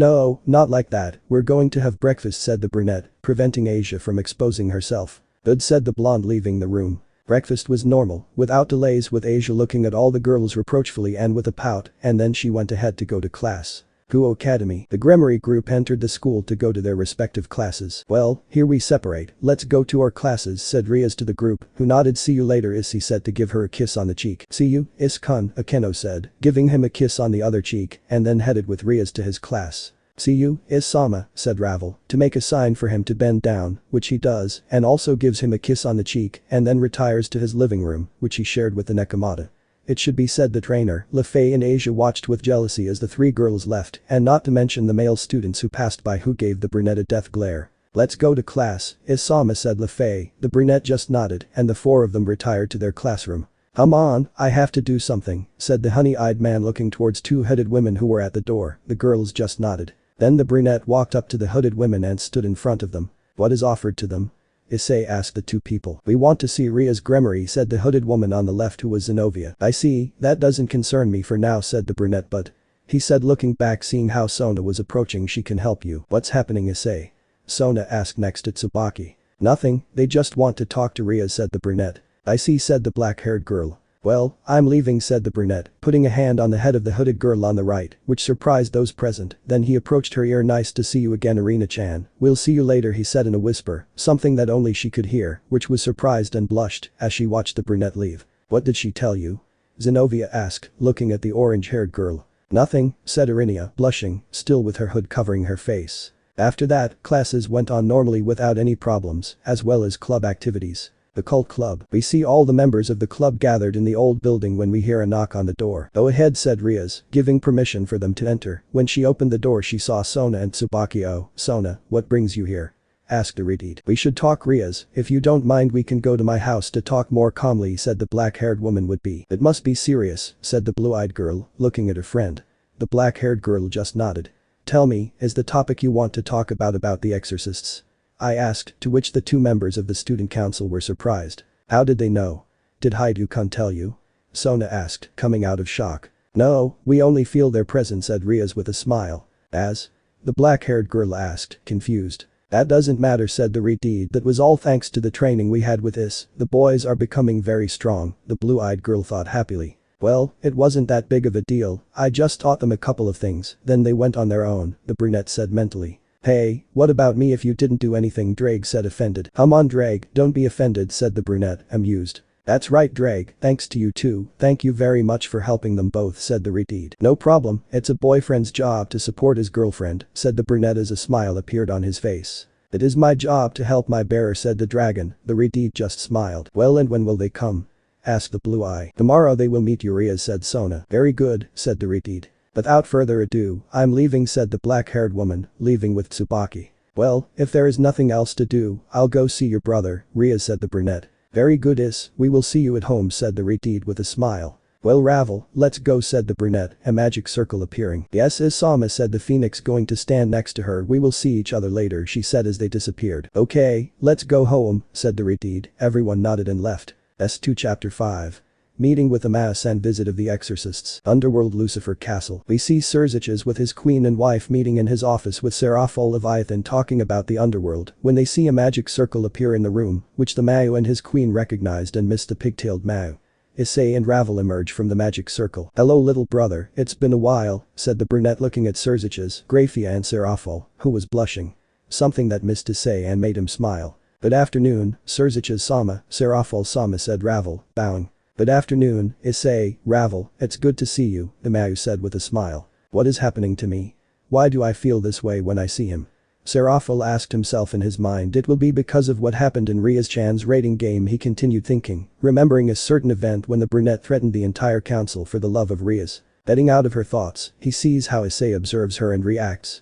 not like that, we're going to have breakfast, said the brunette, preventing Asia from exposing herself. Good, said the blonde, leaving the room. Breakfast was normal, without delays, with Asia looking at all the girls reproachfully and with a pout, and then she went ahead to go to class. Guo Academy. The Gremory group entered the school to go to their respective classes. Well, here we separate, let's go to our classes, said Rias to the group, who nodded. See you later, Issei said to give her a kiss on the cheek. See you, Is-kun, Akeno said, giving him a kiss on the other cheek, and then headed with Rias to his class. See you, Is-sama, said Ravel, to make a sign for him to bend down, which he does, and also gives him a kiss on the cheek, and then retires to his living room, which he shared with the Nekomata. It should be said that Rainer, LeFay and Asia watched with jealousy as the three girls left, and not to mention the male students who passed by, who gave the brunette a death glare. Let's go to class, Is-sama, said LeFay. The brunette just nodded, and the four of them retired to their classroom. Come on, I have to do something, said the honey-eyed man, looking towards two-headed women who were at the door. The girls just nodded. Then the brunette walked up to the hooded women and stood in front of them. What is offered to them? Issei asked the two people. We want to see Rias Gremory, said the hooded woman on the left, who was Zenobia. I see, that doesn't concern me for now, said the brunette, but he said, looking back, seeing how Sona was approaching. She can help you. What's happening, Issei? Sona asked next to Tsubaki. Nothing, they just want to talk to Rias, said the brunette. I see, said the black-haired girl. Well, I'm leaving, said the brunette, putting a hand on the head of the hooded girl on the right, which surprised those present. Then he approached her ear. Nice to see you again, Arena-chan. We'll see you later, he said in a whisper, something that only she could hear, which was surprised and blushed as she watched the brunette leave. What did she tell you? Zenobia asked, looking at the orange-haired girl. Nothing, said Arinia, blushing, still with her hood covering her face. After that, classes went on normally without any problems, as well as club activities. The cult club. We see all the members of the club gathered in the old building when we hear a knock on the door. Go ahead, said Rias, giving permission for them to enter. When she opened the door, she saw Sona and Tsubaki. Oh, Sona, what brings you here? Asked the Renegade. We should talk, Rias. If you don't mind, we can go to my house to talk more calmly, said the black-haired woman. Would be. It must be serious, said the blue-eyed girl, looking at her friend. The black-haired girl just nodded. Tell me, is the topic you want to talk about the exorcists? I asked, to which the two members of the student council were surprised. How did they know? Did Haidu-kun tell you? Sona asked, coming out of shock. No, we only feel their presence, said Rias with a smile. As? The black-haired girl asked, confused. That doesn't matter, said the Renegade. That was all thanks to the training we had with this. The boys are becoming very strong, the blue-eyed girl thought happily. Well, it wasn't that big of a deal, I just taught them a couple of things, then they went on their own, the brunette said mentally. Hey, what about me if you didn't do anything? Drake said, offended. Come on, Drake, don't be offended, said the brunette, amused. That's right, Drake, thanks to you too. Thank you very much for helping them both, said the Renegade. No problem, it's a boyfriend's job to support his girlfriend, said the brunette as a smile appeared on his face. It is my job to help my bearer, said the dragon. The Renegade just smiled. Well, and when will they come? Asked the blue eye. Tomorrow they will meet Urias, said Sona. Very good, said the Renegade. Without further ado, I'm leaving, said the black-haired woman, leaving with Tsubaki. Well, if there is nothing else to do, I'll go see your brother, Rias, said the brunette. Very good, we will see you at home, said the Renegade with a smile. Well, Ravel, let's go, said the brunette, a magic circle appearing. Yes, Is-sama, said the phoenix, going to stand next to her. We will see each other later, she said as they disappeared. Okay, let's go home, said the Renegade. Everyone nodded and left. S2 Chapter 5. Meeting with the mass and visit of the exorcists. Underworld, Lucifer Castle. We see Serziches with his queen and wife meeting in his office with Seraphol Leviathan talking about the underworld when they see a magic circle appear in the room, which the Mao and his queen recognized and missed the pigtailed Mao. Issei and Ravel emerge from the magic circle. Hello, little brother, it's been a while, said the brunette, looking at Serziches, Graphia and Seraphol, who was blushing. Something that missed Issei and made him smile. Good afternoon, Serziches-sama, Seraphol-sama, said Ravel, bowing. Good afternoon, Issei, Ravel, it's good to see you, the Mayu said with a smile. What is happening to me? Why do I feel this way when I see him? Serafel asked himself in his mind. It will be because of what happened in Rias-chan's raiding game, he continued thinking, remembering a certain event when the brunette threatened the entire council for the love of Rias. Getting out of her thoughts, he sees how Issei observes her and reacts.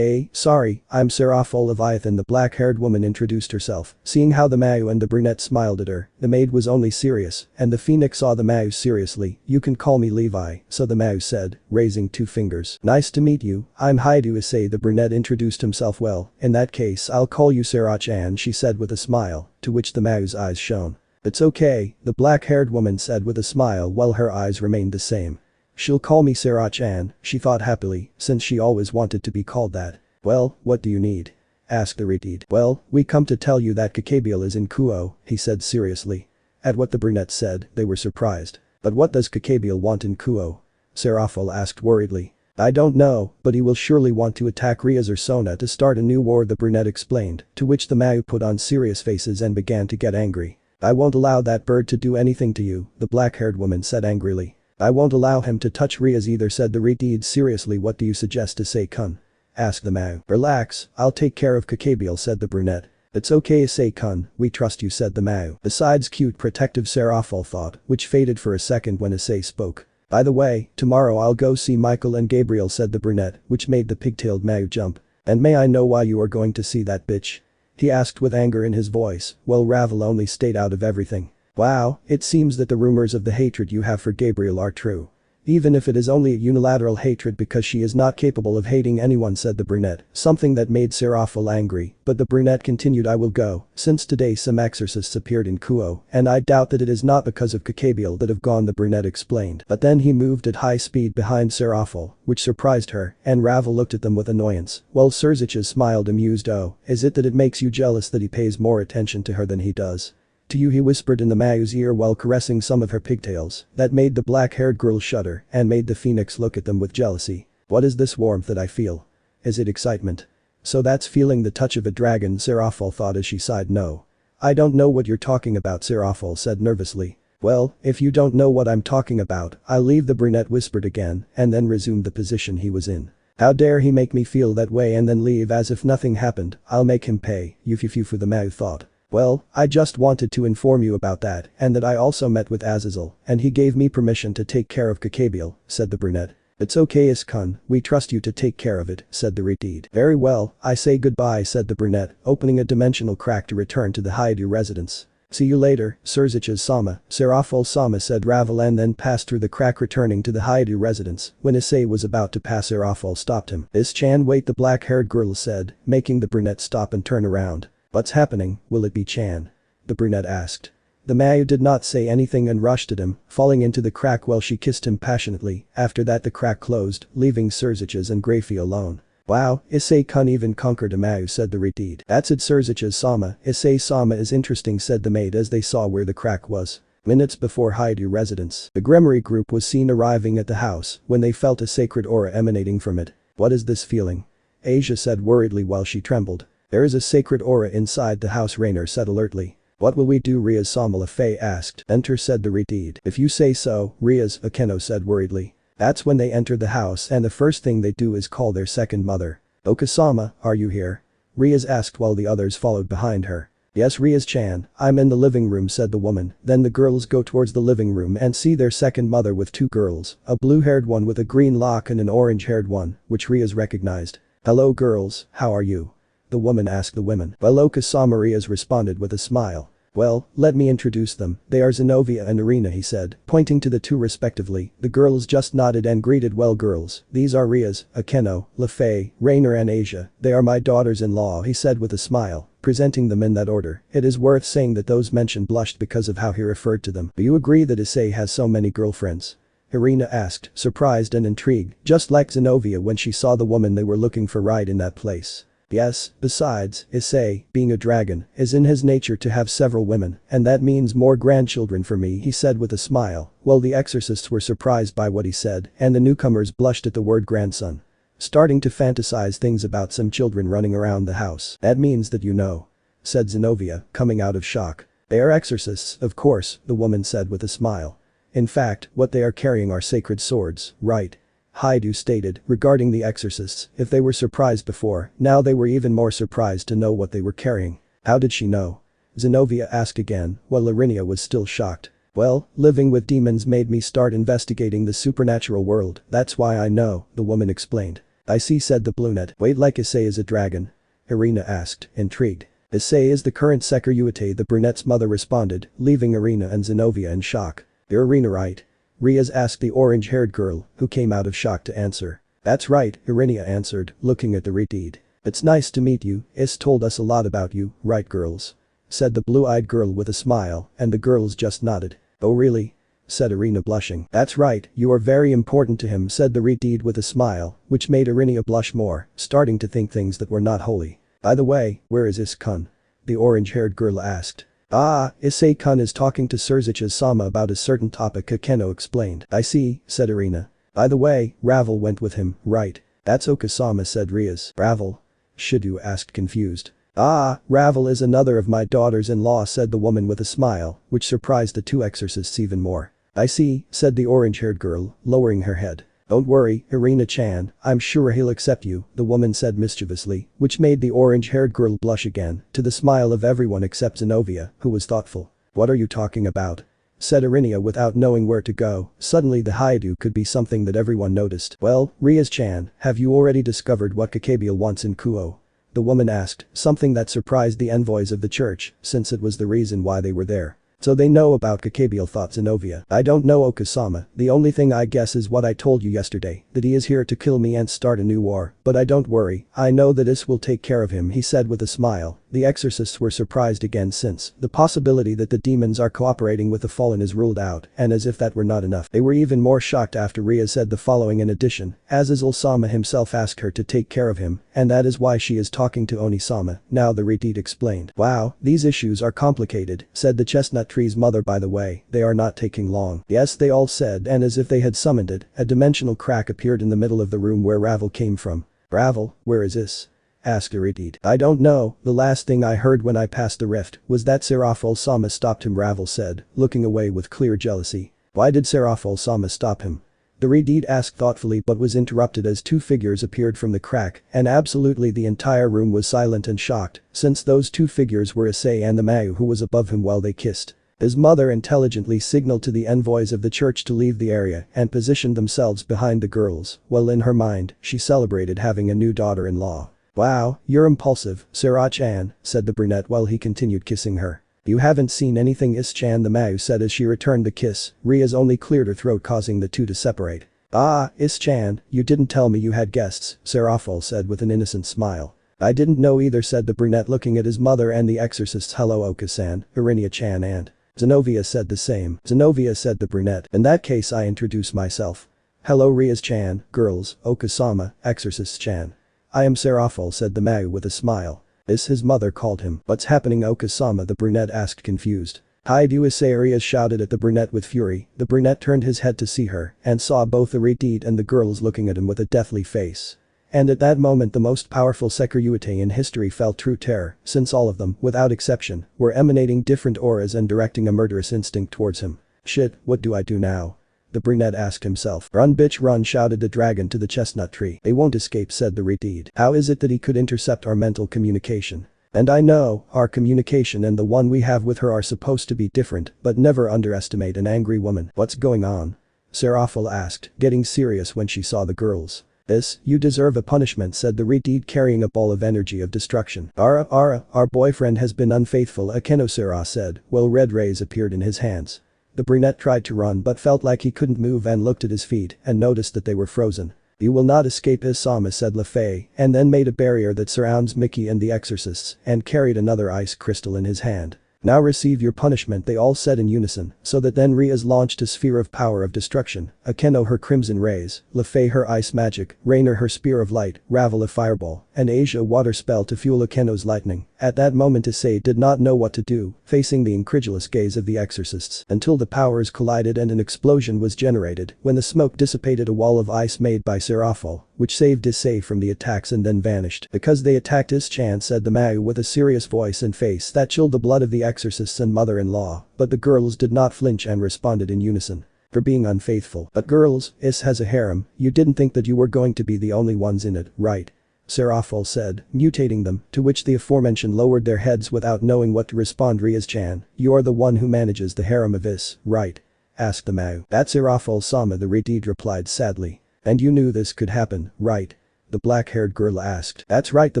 Sorry, I'm Serafel Leviathan, the black-haired woman introduced herself. Seeing how the Mayu and the brunette smiled at her, the maid was only serious, and the phoenix saw the Mayu seriously. You can call me Levi, so the Mayu said, raising 2 fingers. Nice to meet you, I'm Haidu Issei. The brunette introduced himself. Well, in that case I'll call you Serach-an, she said with a smile, to which the Mayu's eyes shone. It's okay, the black-haired woman said with a smile while her eyes remained the same. She'll call me Serach-an, she thought happily, since she always wanted to be called that. Well, what do you need? Asked the Renegade. Well, we come to tell you that Kakabiel is in Kuo, he said seriously. At what the brunette said, they were surprised. But what does Kakabiel want in Kuo? Serafel asked worriedly. I don't know, but he will surely want to attack Rias or Sona to start a new war, the brunette explained, to which the Mayu put on serious faces and began to get angry. I won't allow that bird to do anything to you, the black-haired woman said angrily. I won't allow him to touch Rias either, said the Renegade seriously. What do you suggest, Issei-kun? Asked the Mayu. Relax, I'll take care of Kakabiel, said the brunette. It's okay, Issei-kun, we trust you, said the Mayu. Besides, cute protective Serafel thought, which faded for a second when Issei spoke. By the way, tomorrow I'll go see Michael and Gabriel, said the brunette, which made the pigtailed Mayu jump. And may I know why you are going to see that bitch? He asked with anger in his voice, while Ravel only stayed out of everything. Wow, it seems that the rumors of the hatred you have for Gabriel are true. Even if it is only a unilateral hatred because she is not capable of hating anyone, said the brunette, something that made Serafel angry, but the brunette continued. I will go, since today some exorcists appeared in Kuo, and I doubt that it is not because of Kakabiel that have gone, the brunette explained. But then he moved at high speed behind Serafel, which surprised her, and Ravel looked at them with annoyance, while Serziches smiled amused. Oh, is it that it makes you jealous that he pays more attention to her than he does? To you, he whispered in the Mayu's ear while caressing some of her pigtails. That made the black-haired girl shudder and made the phoenix look at them with jealousy. What is this warmth that I feel? Is it excitement? So that's feeling the touch of a dragon, Serafel thought as she sighed. No. I don't know what you're talking about, Serafel said nervously. Well, if you don't know what I'm talking about, I'll leave, the brunette whispered again and then resumed the position he was in. How dare he make me feel that way and then leave as if nothing happened. I'll make him pay, you for the Mayu thought. Well, I just wanted to inform you about that and that I also met with Azazel and he gave me permission to take care of Kakabiel, said the brunette. It's okay, Issei-kun, we trust you to take care of it, said the Renegade. Very well, I say goodbye, said the brunette, opening a dimensional crack to return to the Haidu residence. See you later, Serziches-sama, Serafel-sama, said Ravel and then passed through the crack returning to the Haidu residence. When Issei was about to pass, Serafel stopped him. Chan, wait, the black-haired girl said, making the brunette stop and turn around. What's happening, will it be Chan? The brunette asked. The Mayu did not say anything and rushed at him, falling into the crack while she kissed him passionately. After that the crack closed, leaving Serziches and Grafie alone. Wow, Issei-kun even conquered a Mayu, said the Renegade. That's it, Serziches-sama, Issei-sama is interesting, said the maid as they saw where the crack was. Minutes before Haidu residence, the Grimoire group was seen arriving at the house when they felt a sacred aura emanating from it. What is this feeling? Asia said worriedly while she trembled. There is a sacred aura inside the house, Rainer said alertly. What will we do, Rias-sama, Lefei asked. Enter, said the Renegade. If you say so, Rias, Akeno said worriedly. That's when they enter the house and the first thing they do is call their second mother. Okasama, are you here? Rias asked while the others followed behind her. Yes, Rias-chan, I'm in the living room, said the woman. Then the girls go towards the living room and see their second mother with 2 girls, a blue-haired one with a green lock and an orange-haired one, which Rias recognized. Hello girls, how are you? The woman asked the women. Well, Okasama, Rias responded with a smile. Well, let me introduce them, they are Zenobia and Irina, he said, pointing to the 2 respectively. The girls just nodded and greeted. Well girls, these are Rias, Akeno, Lefei, Rainer and Asia, they are my daughters-in-law, he said with a smile, presenting them in that order. It is worth saying that those mentioned blushed because of how he referred to them. Do you agree that Issei has so many girlfriends? Irina asked, surprised and intrigued, just like Zenobia when she saw the woman they were looking for right in that place. Yes, besides, Issei, being a dragon, is in his nature to have several women, and that means more grandchildren for me, he said with a smile. Well, the exorcists were surprised by what he said, and the newcomers blushed at the word grandson. Starting to fantasize things about some children running around the house. That means that you know, said Zenobia, coming out of shock. They are exorcists, of course, the woman said with a smile. In fact, what they are carrying are sacred swords, right? Haidu stated, regarding the exorcists, if they were surprised before, now they were even more surprised to know what they were carrying. How did she know? Zenobia asked again, while Larinia was still shocked. Well, living with demons made me start investigating the supernatural world, that's why I know, the woman explained. I see, said the brunette. Wait, like Issei is a dragon? Irina asked, intrigued. Issei is the current security, the brunette's mother responded, leaving Irina and Zenobia in shock. You're Irina, right? Rias asked the orange-haired girl, who came out of shock to answer. That's right, Irina answered, looking at the Renegade. It's nice to meet you, Is told us a lot about you, right girls? Said the blue-eyed girl with a smile, and the girls just nodded. Oh really? Said Irina blushing. That's right, you are very important to him, said the Renegade with a smile, which made Irina blush more, starting to think things that were not holy. By the way, where is Is-kun? The orange-haired girl asked. Ah, Issei-kun is talking to Serzich's-sama about a certain topic, Akeno explained. I see, said Irina. By the way, Ravel went with him, right? That's Okasama, said Rias. Ravel? Shidu asked confused. Ah, Ravel is another of my daughters-in-law, said the woman with a smile, which surprised the two exorcists even more. I see, said the orange-haired girl, lowering her head. Don't worry, Irina-chan, I'm sure he'll accept you, the woman said mischievously, which made the orange-haired girl blush again, to the smile of everyone except Zenobia, who was thoughtful. What are you talking about? Said Irina without knowing where to go. Suddenly the Haidu could be something that everyone noticed. Well, Rias-chan, have you already discovered what Kakabiel wants in Kuo? The woman asked, something that surprised the envoys of the church, since it was the reason why they were there. So they know about Kakabiel, thought Zenobia. I don't know, Okasama, the only thing I guess is what I told you yesterday, that he is here to kill me and start a new war, but I don't worry, I know that Is will take care of him, he said with a smile. The exorcists were surprised again since the possibility that the demons are cooperating with the fallen is ruled out, and as if that were not enough, they were even more shocked after Ria said the following in addition, Azazel-sama himself asked her to take care of him, and that is why she is talking to Oni-sama, now the Renegade explained. Wow, these issues are complicated, said the chestnut tree's mother. By the way, they are not taking long. Yes, they all said, and as if they had summoned it, a dimensional crack appeared in the middle of the room where Ravel came from. Ravel, where is this? Asked Renegade. I don't know, the last thing I heard when I passed the rift was that Seraph-ul-Sama stopped him, Ravel said, looking away with clear jealousy. Why did Seraph-ul-Sama stop him? The Renegade asked thoughtfully but was interrupted as two figures appeared from the crack, and absolutely the entire room was silent and shocked, since those two figures were Issei and the Mayu who was above him while they kissed. His mother intelligently signaled to the envoys of the church to leave the area and positioned themselves behind the girls, while in her mind, she celebrated having a new daughter-in-law. Wow, you're impulsive, Sarah-chan, said the brunette while he continued kissing her. You haven't seen anything, Is-chan, the Mayu said as she returned the kiss. Ria's only cleared her throat, causing the two to separate. Ah, Is-chan, you didn't tell me you had guests, Seraphol said with an innocent smile. I didn't know either, said the brunette looking at his mother and the exorcists. Hello Oka-san, Irina-chan and Zenobia said the same. Zenobia said the brunette. In that case I introduce myself. Hello Rias-chan, girls, Okasama, exorcist-chan. I am Seraphol, said the Mayu with a smile. Is his mother called him. What's happening, Okasama, the brunette asked confused. Hi, do Issei Rias shouted at the brunette with fury. The brunette turned his head to see her and saw both the Renegade and the girls looking at him with a deathly face. And at that moment the most powerful security in history felt true terror, since all of them, without exception, were emanating different auras and directing a murderous instinct towards him. Shit, what do I do now? The brunette asked himself. Run bitch run, shouted the dragon to the chestnut tree. They won't escape, said the Renegade. How is it that he could intercept our mental communication? And I know, our communication and the one we have with her are supposed to be different, but never underestimate an angry woman. What's going on? Seraphol asked, getting serious when she saw the girls. This, you deserve a punishment, said the Renegade carrying a ball of energy of destruction. Ara, our boyfriend has been unfaithful, Akenosera said, while red rays appeared in his hands. The brunette tried to run but felt like he couldn't move and looked at his feet and noticed that they were frozen. You will not escape, Isama, said LaFay, and then made a barrier that surrounds Mickey and the exorcists and carried another ice crystal in his hand. Now receive your punishment, they all said in unison, so that then Rias launched a sphere of power of destruction, Akeno her crimson rays, LaFay her ice magic, Rainer her spear of light, Ravel a fireball, and Asia a water spell to fuel Akeno's lightning. At that moment Issei did not know what to do, facing the incredulous gaze of the exorcists, until the powers collided and an explosion was generated. When the smoke dissipated, a wall of ice made by Seraphol, which saved Issei from the attacks and then vanished. Because they attacked Is-chan, said the Mayu with a serious voice and face that chilled the blood of the exorcists and mother-in-law, but the girls did not flinch and responded in unison. For being unfaithful. But girls, Is has a harem, you didn't think that you were going to be the only ones in it, right? Serafal said, mutating them, to which the aforementioned lowered their heads without knowing what to respond. Rias-chan, you're the one who manages the harem of Is, right? Asked the Mao. That's Serafal-sama, the Renegade replied sadly. And you knew this could happen, right? The black-haired girl asked. That's right, the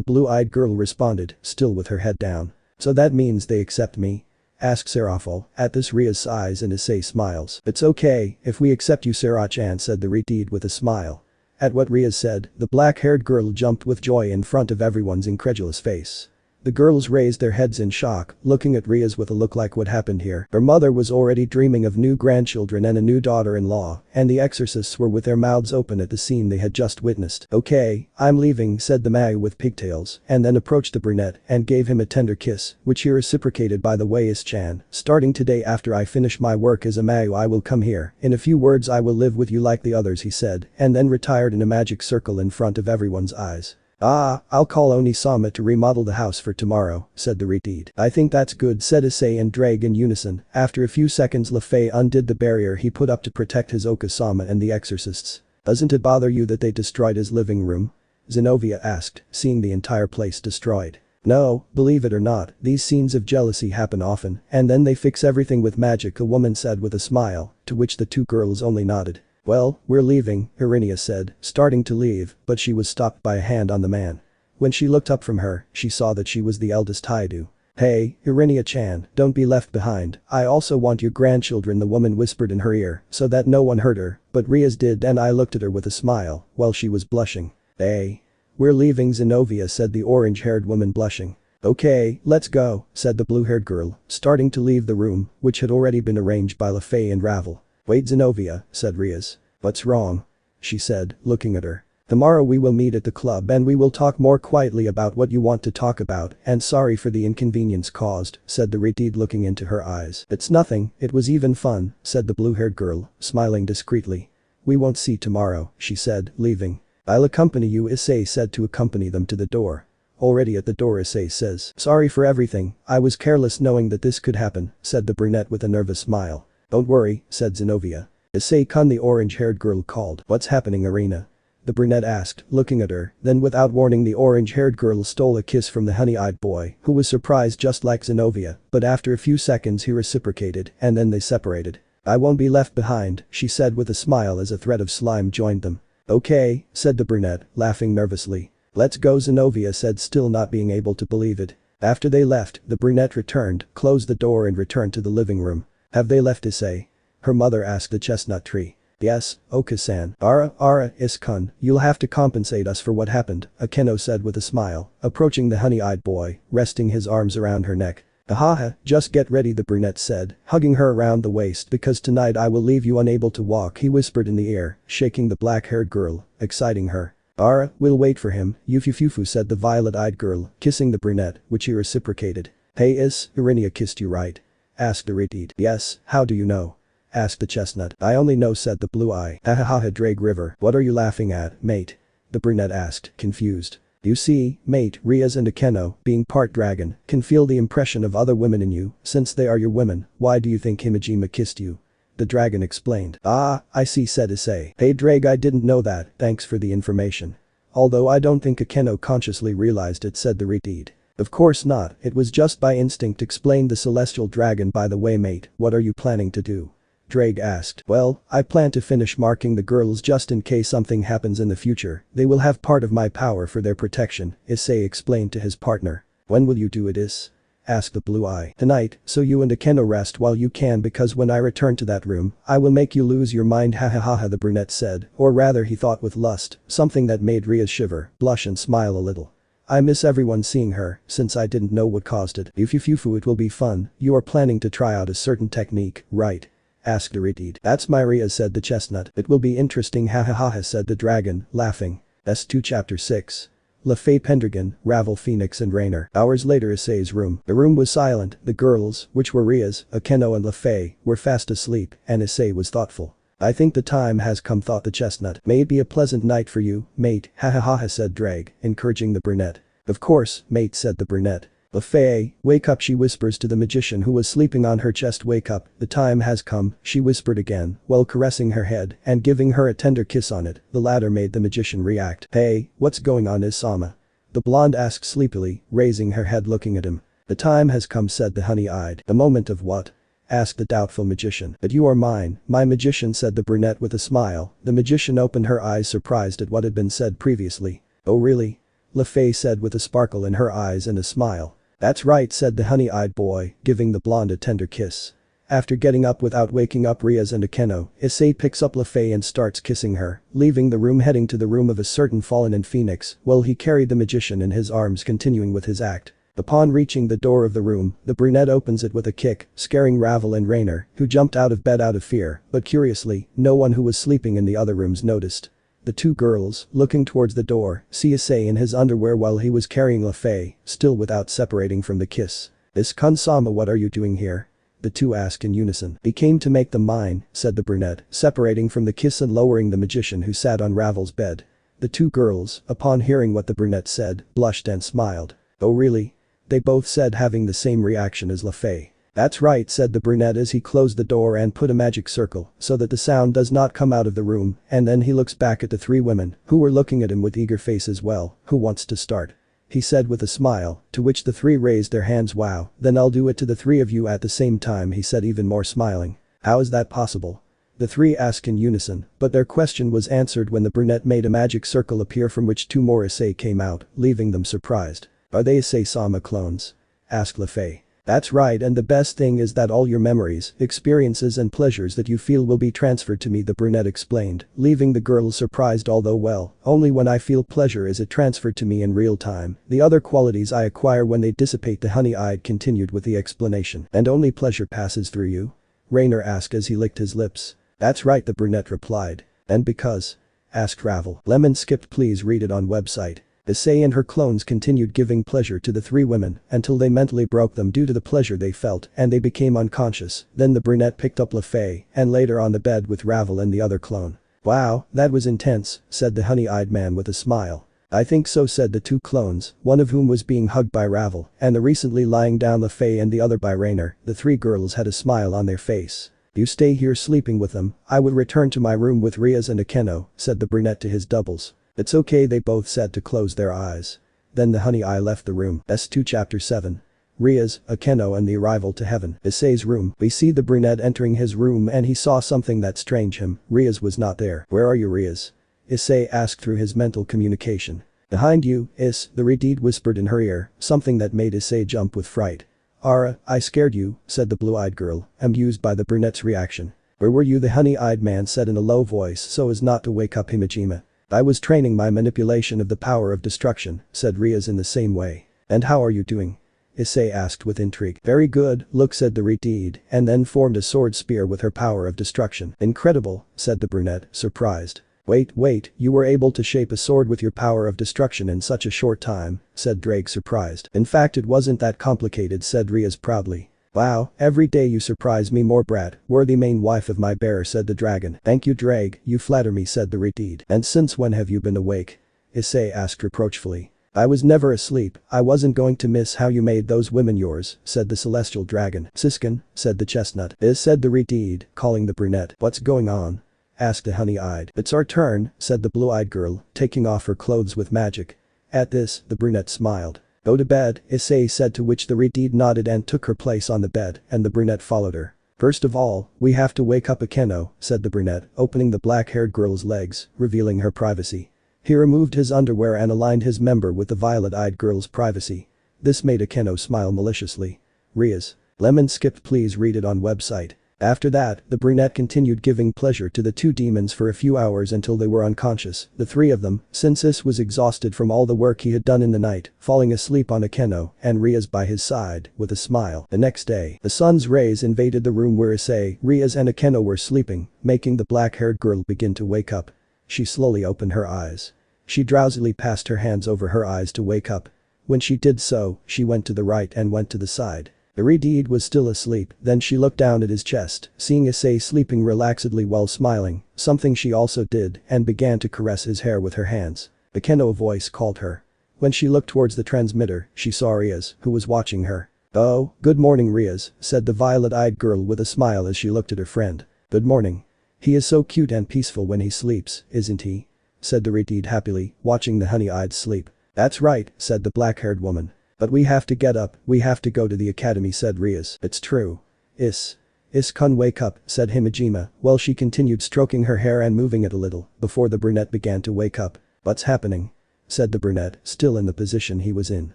blue-eyed girl responded, still with her head down. So that means they accept me? Asked Serafal. At this Rias sighs and Issei smiles. It's okay, if we accept you, Sera-chan, said the Renegade with a smile. At what Rias said, the black-haired girl jumped with joy in front of everyone's incredulous face. The girls raised their heads in shock, looking at Rias with a look like what happened here. Her mother was already dreaming of new grandchildren and a new daughter-in-law, and the exorcists were with their mouths open at the scene they had just witnessed. Okay, I'm leaving, said the Mao with pigtails, and then approached the brunette and gave him a tender kiss, which he reciprocated. By the way, Is-chan, starting today after I finish my work as a Mao I will come here, in a few words I will live with you like the others, he said, and then retired in a magic circle in front of everyone's eyes. Ah, I'll call Oni-sama to remodel the house for tomorrow, said the Renegade. I think that's good, said Issei and Drag in unison. After a few seconds Lefei undid the barrier he put up to protect his Oka-sama and the exorcists. Doesn't it bother you that they destroyed his living room? Zenobia asked, seeing the entire place destroyed. No, believe it or not, these scenes of jealousy happen often, and then they fix everything with magic, the woman said with a smile, to which the two girls only nodded. Well, we're leaving, Irenia said, starting to leave, but she was stopped by a hand on the man. When she looked up from her, she saw that she was the eldest Haidu. Hey, Irenia-chan, don't be left behind, I also want your grandchildren, the woman whispered in her ear, so that no one heard her, but Rias did, and I looked at her with a smile, while she was blushing. Hey. We're leaving, Zenobia said, the orange-haired woman blushing. Okay, let's go, said the blue-haired girl, starting to leave the room, which had already been arranged by Lefei and Ravel. Wait, Zenobia, said Rias. What's wrong? She said, looking at her. Tomorrow we will meet at the club and we will talk more quietly about what you want to talk about, and sorry for the inconvenience caused, said the Renegade looking into her eyes. It's nothing, it was even fun, said the blue-haired girl, smiling discreetly. We won't see tomorrow, she said, leaving. I'll accompany you, Issei said to accompany them to the door. Already at the door Issei says, sorry for everything, I was careless knowing that this could happen, said the brunette with a nervous smile. Don't worry, said Zenobia. Issei-kun, the orange-haired girl called. What's happening, Arena? The brunette asked, looking at her, then without warning the orange-haired girl stole a kiss from the honey-eyed boy, who was surprised just like Zenobia, but after a few seconds he reciprocated, and then they separated. I won't be left behind, she said with a smile as a thread of slime joined them. Okay, said the brunette, laughing nervously. Let's go, Zenobia said, still not being able to believe it. After they left, the brunette returned, closed the door and returned to the living room. Have they left, Issei? Her mother asked the chestnut tree. Yes, Oka-san. Ara, Is-kun, you'll have to compensate us for what happened, Akeno said with a smile, approaching the honey-eyed boy, resting his arms around her neck. Ahaha, just get ready, the brunette said, hugging her around the waist, because tonight I will leave you unable to walk, he whispered in the ear, shaking the black-haired girl, exciting her. Ara, we'll wait for him, Yufufufu said the violet-eyed girl, kissing the brunette, which he reciprocated. Hey Is, Irenia kissed you right? Asked the Renegade. Yes, how do you know? Asked the chestnut. I only know, said the blue eye. Hahaha, Drake River. What are you laughing at, mate? The brunette asked, confused. You see, mate, Rias and Akeno, being part dragon, can feel the impression of other women in you, since they are your women. Why do you think Himejima kissed you? The dragon explained. Ah, I see, said Issei. Hey Drake, I didn't know that, thanks for the information. Although I don't think Akeno consciously realized it, said the Renegade. Of course not, it was just by instinct, explained the celestial dragon. By the way, mate, what are you planning to do? Drake asked. Well, I plan to finish marking the girls just in case something happens in the future, they will have part of my power for their protection, Issei explained to his partner. When will you do it, Is? Asked the blue eye. Tonight, so you and Akeno rest while you can, because when I return to that room, I will make you lose your mind, hahaha, the brunette said, or rather he thought with lust, something that made Rias shiver, blush and smile a little. I miss everyone seeing her, since I didn't know what caused it. Yufufufu, it will be fun, you are planning to try out a certain technique, right? Asked the Renegade. That's my Ria, said the chestnut. It will be interesting, hahaha, said the dragon, laughing. S2 Chapter 6. Lefei Pendragon, Ravel Phoenix and Rainer. Hours later, Issei's room. The room was silent, the girls, which were Rias, Akeno and Lefei, were fast asleep, and Issei was thoughtful. I think the time has come, thought the chestnut. May it be a pleasant night for you, mate, hahaha, said Drag, encouraging the brunette. Of course, mate, said the brunette. "Lafay, wake up," she whispers to the magician who was sleeping on her chest. "Wake up, the time has come," she whispered again, while caressing her head and giving her a tender kiss on it. The latter made the magician react. "Hey, what's going on, Isama?" the blonde asked sleepily, raising her head looking at him. "The time has come," said the honey-eyed. "The moment of what?" asked the doubtful magician. "That you are mine, my magician," said the brunette with a smile. The magician opened her eyes surprised at what had been said previously. "Oh really?" Lafay said with a sparkle in her eyes and a smile. "That's right," said the honey-eyed boy, giving the blonde a tender kiss. After getting up without waking up Rias and Akeno, Issei picks up Lafay and starts kissing her, leaving the room heading to the room of a certain fallen in Phoenix, while he carried the magician in his arms continuing with his act. Upon reaching the door of the room, the brunette opens it with a kick, scaring Ravel and Rainer, who jumped out of bed out of fear, but curiously, no one who was sleeping in the other rooms noticed. The two girls, looking towards the door, see Issei in his underwear while he was carrying Lafay, still without separating from the kiss. "This Kansama, what are you doing here?" the two asked in unison. "He came to make them mine," said the brunette, separating from the kiss and lowering the magician who sat on Ravel's bed. The two girls, upon hearing what the brunette said, blushed and smiled. "Oh really?" they both said, having the same reaction as Lafay. "That's right," said the brunette as he closed the door and put a magic circle so that the sound does not come out of the room, and then he looks back at the three women, who were looking at him with eager faces. "Well, who wants to start?" he said with a smile, to which the three raised their hands. "Wow, then I'll do it to the three of you at the same time," he said, even more smiling. "How is that possible?" the three asked in unison, but their question was answered when the brunette made a magic circle appear from which two more Issei came out, leaving them surprised. "Are they Issei-sama clones?" asked Lafay. "That's right, and the best thing is that all your memories, experiences and pleasures that you feel will be transferred to me," the brunette explained, leaving the girls surprised. "Although well, only when I feel pleasure is it transferred to me in real time. The other qualities I acquire when they dissipate," the honey-eyed continued with the explanation. "And only pleasure passes through you?" Rainer asked as he licked his lips. "That's right," the brunette replied. "And because?" asked Ravel. Lemon skipped. Please read it on website. Issei and her clones continued giving pleasure to the three women until they mentally broke them due to the pleasure they felt and they became unconscious. Then the brunette picked up Lafay and laid her on the bed with Ravel and the other clone. "Wow, that was intense," said the honey-eyed man with a smile. "I think so," said the two clones, one of whom was being hugged by Ravel and the recently lying down Lafay and the other by Rainer. The three girls had a smile on their face. "You stay here sleeping with them, I will return to my room with Rias and Akeno," said the brunette to his doubles. "It's okay," they both said to close their eyes. Then the honey-eye left the room. S2 Chapter 7. Rias, Akeno and the arrival to heaven. Issei's room. We see the brunette entering his room and he saw something that strange him. Rias was not there. "Where are you, Rias?" Issei asked through his mental communication. "Behind you, the Renegade whispered in her ear, something that made Issei jump with fright. "Ara, I scared you," said the blue-eyed girl, amused by the brunette's reaction. "Where were you?" the honey-eyed man said in a low voice so as not to wake up Himejima. "I was training my manipulation of the power of destruction," said Rias in the same way. "And how are you doing?" Issei asked with intrigue. "Very good, look," said the Renegade, and then formed a sword spear with her power of destruction. "Incredible," said the brunette, surprised. Wait, you were able to shape a sword with your power of destruction in such a short time," said Drake, surprised. "In fact, it wasn't that complicated," said Rias proudly. "Wow, every day you surprise me more, brat, worthy main wife of my bearer," said the dragon. "Thank you, Drake, you flatter me," said the Renegade. "And since when have you been awake?" Issei asked reproachfully. "I was never asleep, I wasn't going to miss how you made those women yours," said the celestial dragon. "Siskin," said the chestnut. Said the Renegade, calling the brunette. "What's going on?" asked the honey-eyed. "It's our turn," said the blue-eyed girl, taking off her clothes with magic. At this, the brunette smiled. "Go to bed," Issei said, to which the Renegade nodded and took her place on the bed and the brunette followed her. "First of all, we have to wake up Akeno," said the brunette, opening the black-haired girl's legs, revealing her privacy. He removed his underwear and aligned his member with the violet-eyed girl's privacy. This made Akeno smile maliciously. Rias. Lemon skipped. Please read it on website. After that, the brunette continued giving pleasure to the two demons for a few hours until they were unconscious, the three of them, since Is was exhausted from all the work he had done in the night, falling asleep on Akeno and Rias by his side, with a smile. The next day, the sun's rays invaded the room where Issei, Rias and Akeno were sleeping, making the black-haired girl begin to wake up. She slowly opened her eyes. She drowsily passed her hands over her eyes to wake up. When she did so, she went to the right and went to the side. The Renegade was still asleep, then she looked down at his chest, seeing Issei sleeping relaxedly while smiling, something she also did, and began to caress his hair with her hands. Akeno voice called her. When she looked towards the transmitter, she saw Rias, who was watching her. "Oh, good morning Rias," said the violet-eyed girl with a smile as she looked at her friend. "Good morning. He is so cute and peaceful when he sleeps, isn't he?" said the Renegade happily, watching the honey-eyed sleep. "That's right," said the black-haired woman. "But we have to get up, we have to go to the academy," said Rias. "It's true. Is-kun wake up," said Himejima, while she continued stroking her hair and moving it a little, before the brunette began to wake up. "What's happening?" said the brunette, still in the position he was in.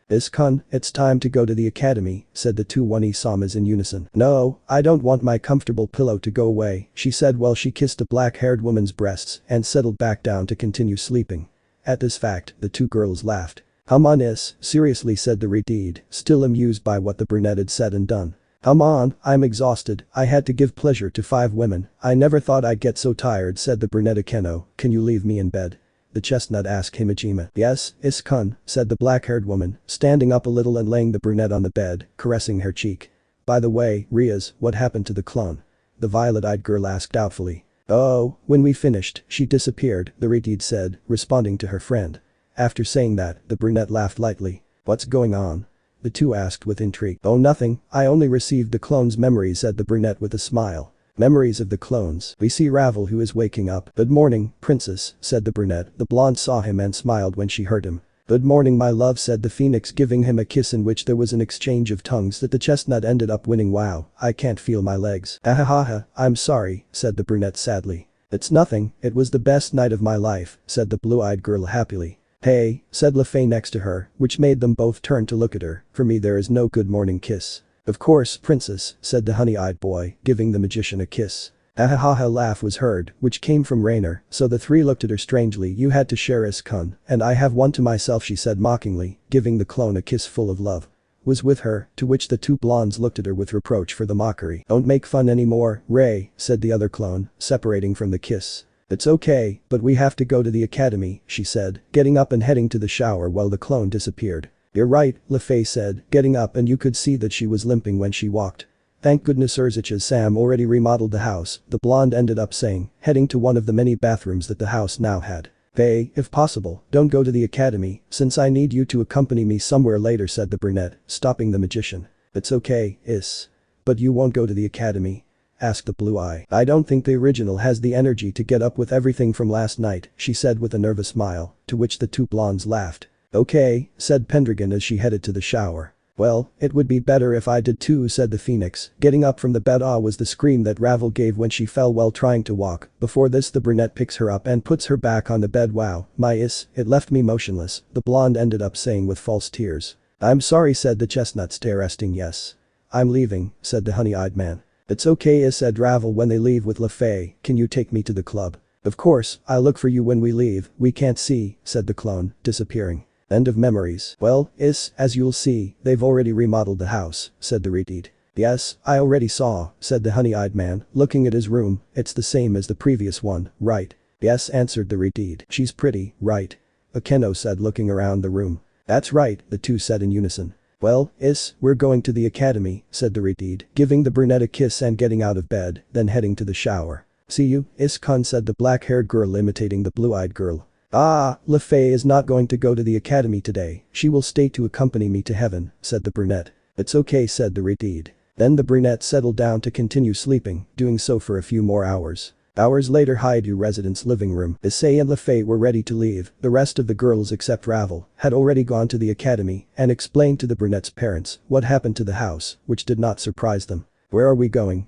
"Is-kun, it's time to go to the academy," said the two One-Isamas in unison. "No, I don't want my comfortable pillow to go away," she said while she kissed the black-haired woman's breasts and settled back down to continue sleeping. At this fact, the two girls laughed. "Come on seriously," said the Renegade, still amused by what the brunette had said and done. "Come on, I'm exhausted, I had to give pleasure to 5 women, I never thought I'd get so tired," said the brunette. "Akeno, can you leave me in bed?" the chestnut asked Himejima. "Yes, Is-kun," said the black-haired woman, standing up a little and laying the brunette on the bed, caressing her cheek. "By the way, Rias, what happened to the clone?" the violet-eyed girl asked doubtfully. "Oh, when we finished, she disappeared," the Renegade said, responding to her friend. After saying that, the brunette laughed lightly. "What's going on?" the two asked with intrigue. "Oh nothing, I only received the clone's memories," said the brunette with a smile. "Memories of the clones. We see Ravel who is waking up." "Good morning, princess," said the brunette. The blonde saw him and smiled when she heard him. "Good morning my love," said the phoenix, giving him a kiss in which there was an exchange of tongues that the chestnut ended up winning. "Wow, I can't feel my legs." "Ahahaha, I'm sorry," said the brunette sadly. "It's nothing, it was the best night of my life," said the blue-eyed girl happily. "Hey," said LaFay next to her, which made them both turn to look at her. "For me there is no good morning kiss." "Of course, princess," said the honey-eyed boy, giving the magician a kiss. Ahahaha laugh was heard, which came from Rainer, so the three looked at her strangely. "You had to share Is-kun, and I have one to myself," she said mockingly, giving the clone a kiss full of love. "Was with her," to which the two blondes looked at her with reproach for the mockery. "Don't make fun anymore, Ray," said the other clone, separating from the kiss. "It's okay, but we have to go to the academy," she said, getting up and heading to the shower while the clone disappeared. "You're right," LaFay said, getting up, and you could see that she was limping when she walked. "Thank goodness Urzich's Sam already remodeled the house," the blonde ended up saying, heading to one of the many bathrooms that the house now had. "Faye, if possible, don't go to the academy, since I need you to accompany me somewhere later," said the brunette, stopping the magician. "It's okay, Is. But you won't go to the academy?" asked the blue eye. "I don't think the original has the energy to get up with everything from last night," she said with a nervous smile, to which the two blondes laughed. "Okay," said Pendragon as she headed to the shower. "Well, it would be better if I did too," said the phoenix, getting up from the bed. "Ah" was the scream that Ravel gave when she fell while trying to walk. Before this the brunette picks her up and puts her back on the bed. "Wow, my it left me motionless," the blonde ended up saying with false tears. "I'm sorry," said the chestnut resting. "Yes. I'm leaving," said the honey-eyed man. "It's okay," said Ravel when they leave with LaFay. "Can you take me to the club?" "Of course, I'll look for you when we leave." "We can't see," said the clone, disappearing. End of memories. "Well, as you'll see, they've already remodeled the house," said the Renegade. "Yes, I already saw," said the honey-eyed man, looking at his room. "It's the same as the previous one, right?" "Yes," answered the Renegade. "She's pretty, right?" Akeno said, looking around the room. "That's right," the two said in unison. "Well, we're going to the academy," said the Renegade, giving the brunette a kiss and getting out of bed, then heading to the shower. "See you, Is-kun," said the black-haired girl imitating the blue-eyed girl. "Ah, LaFay is not going to go to the academy today, she will stay to accompany me to heaven," said the brunette. "It's okay," said the Renegade. Then the brunette settled down to continue sleeping, doing so for a few more hours. Hours later, Haidu residence living room. Issei and LaFay were ready to leave. The rest of the girls except Ravel had already gone to the academy and explained to the brunette's parents what happened to the house, which did not surprise them. "Where are we going,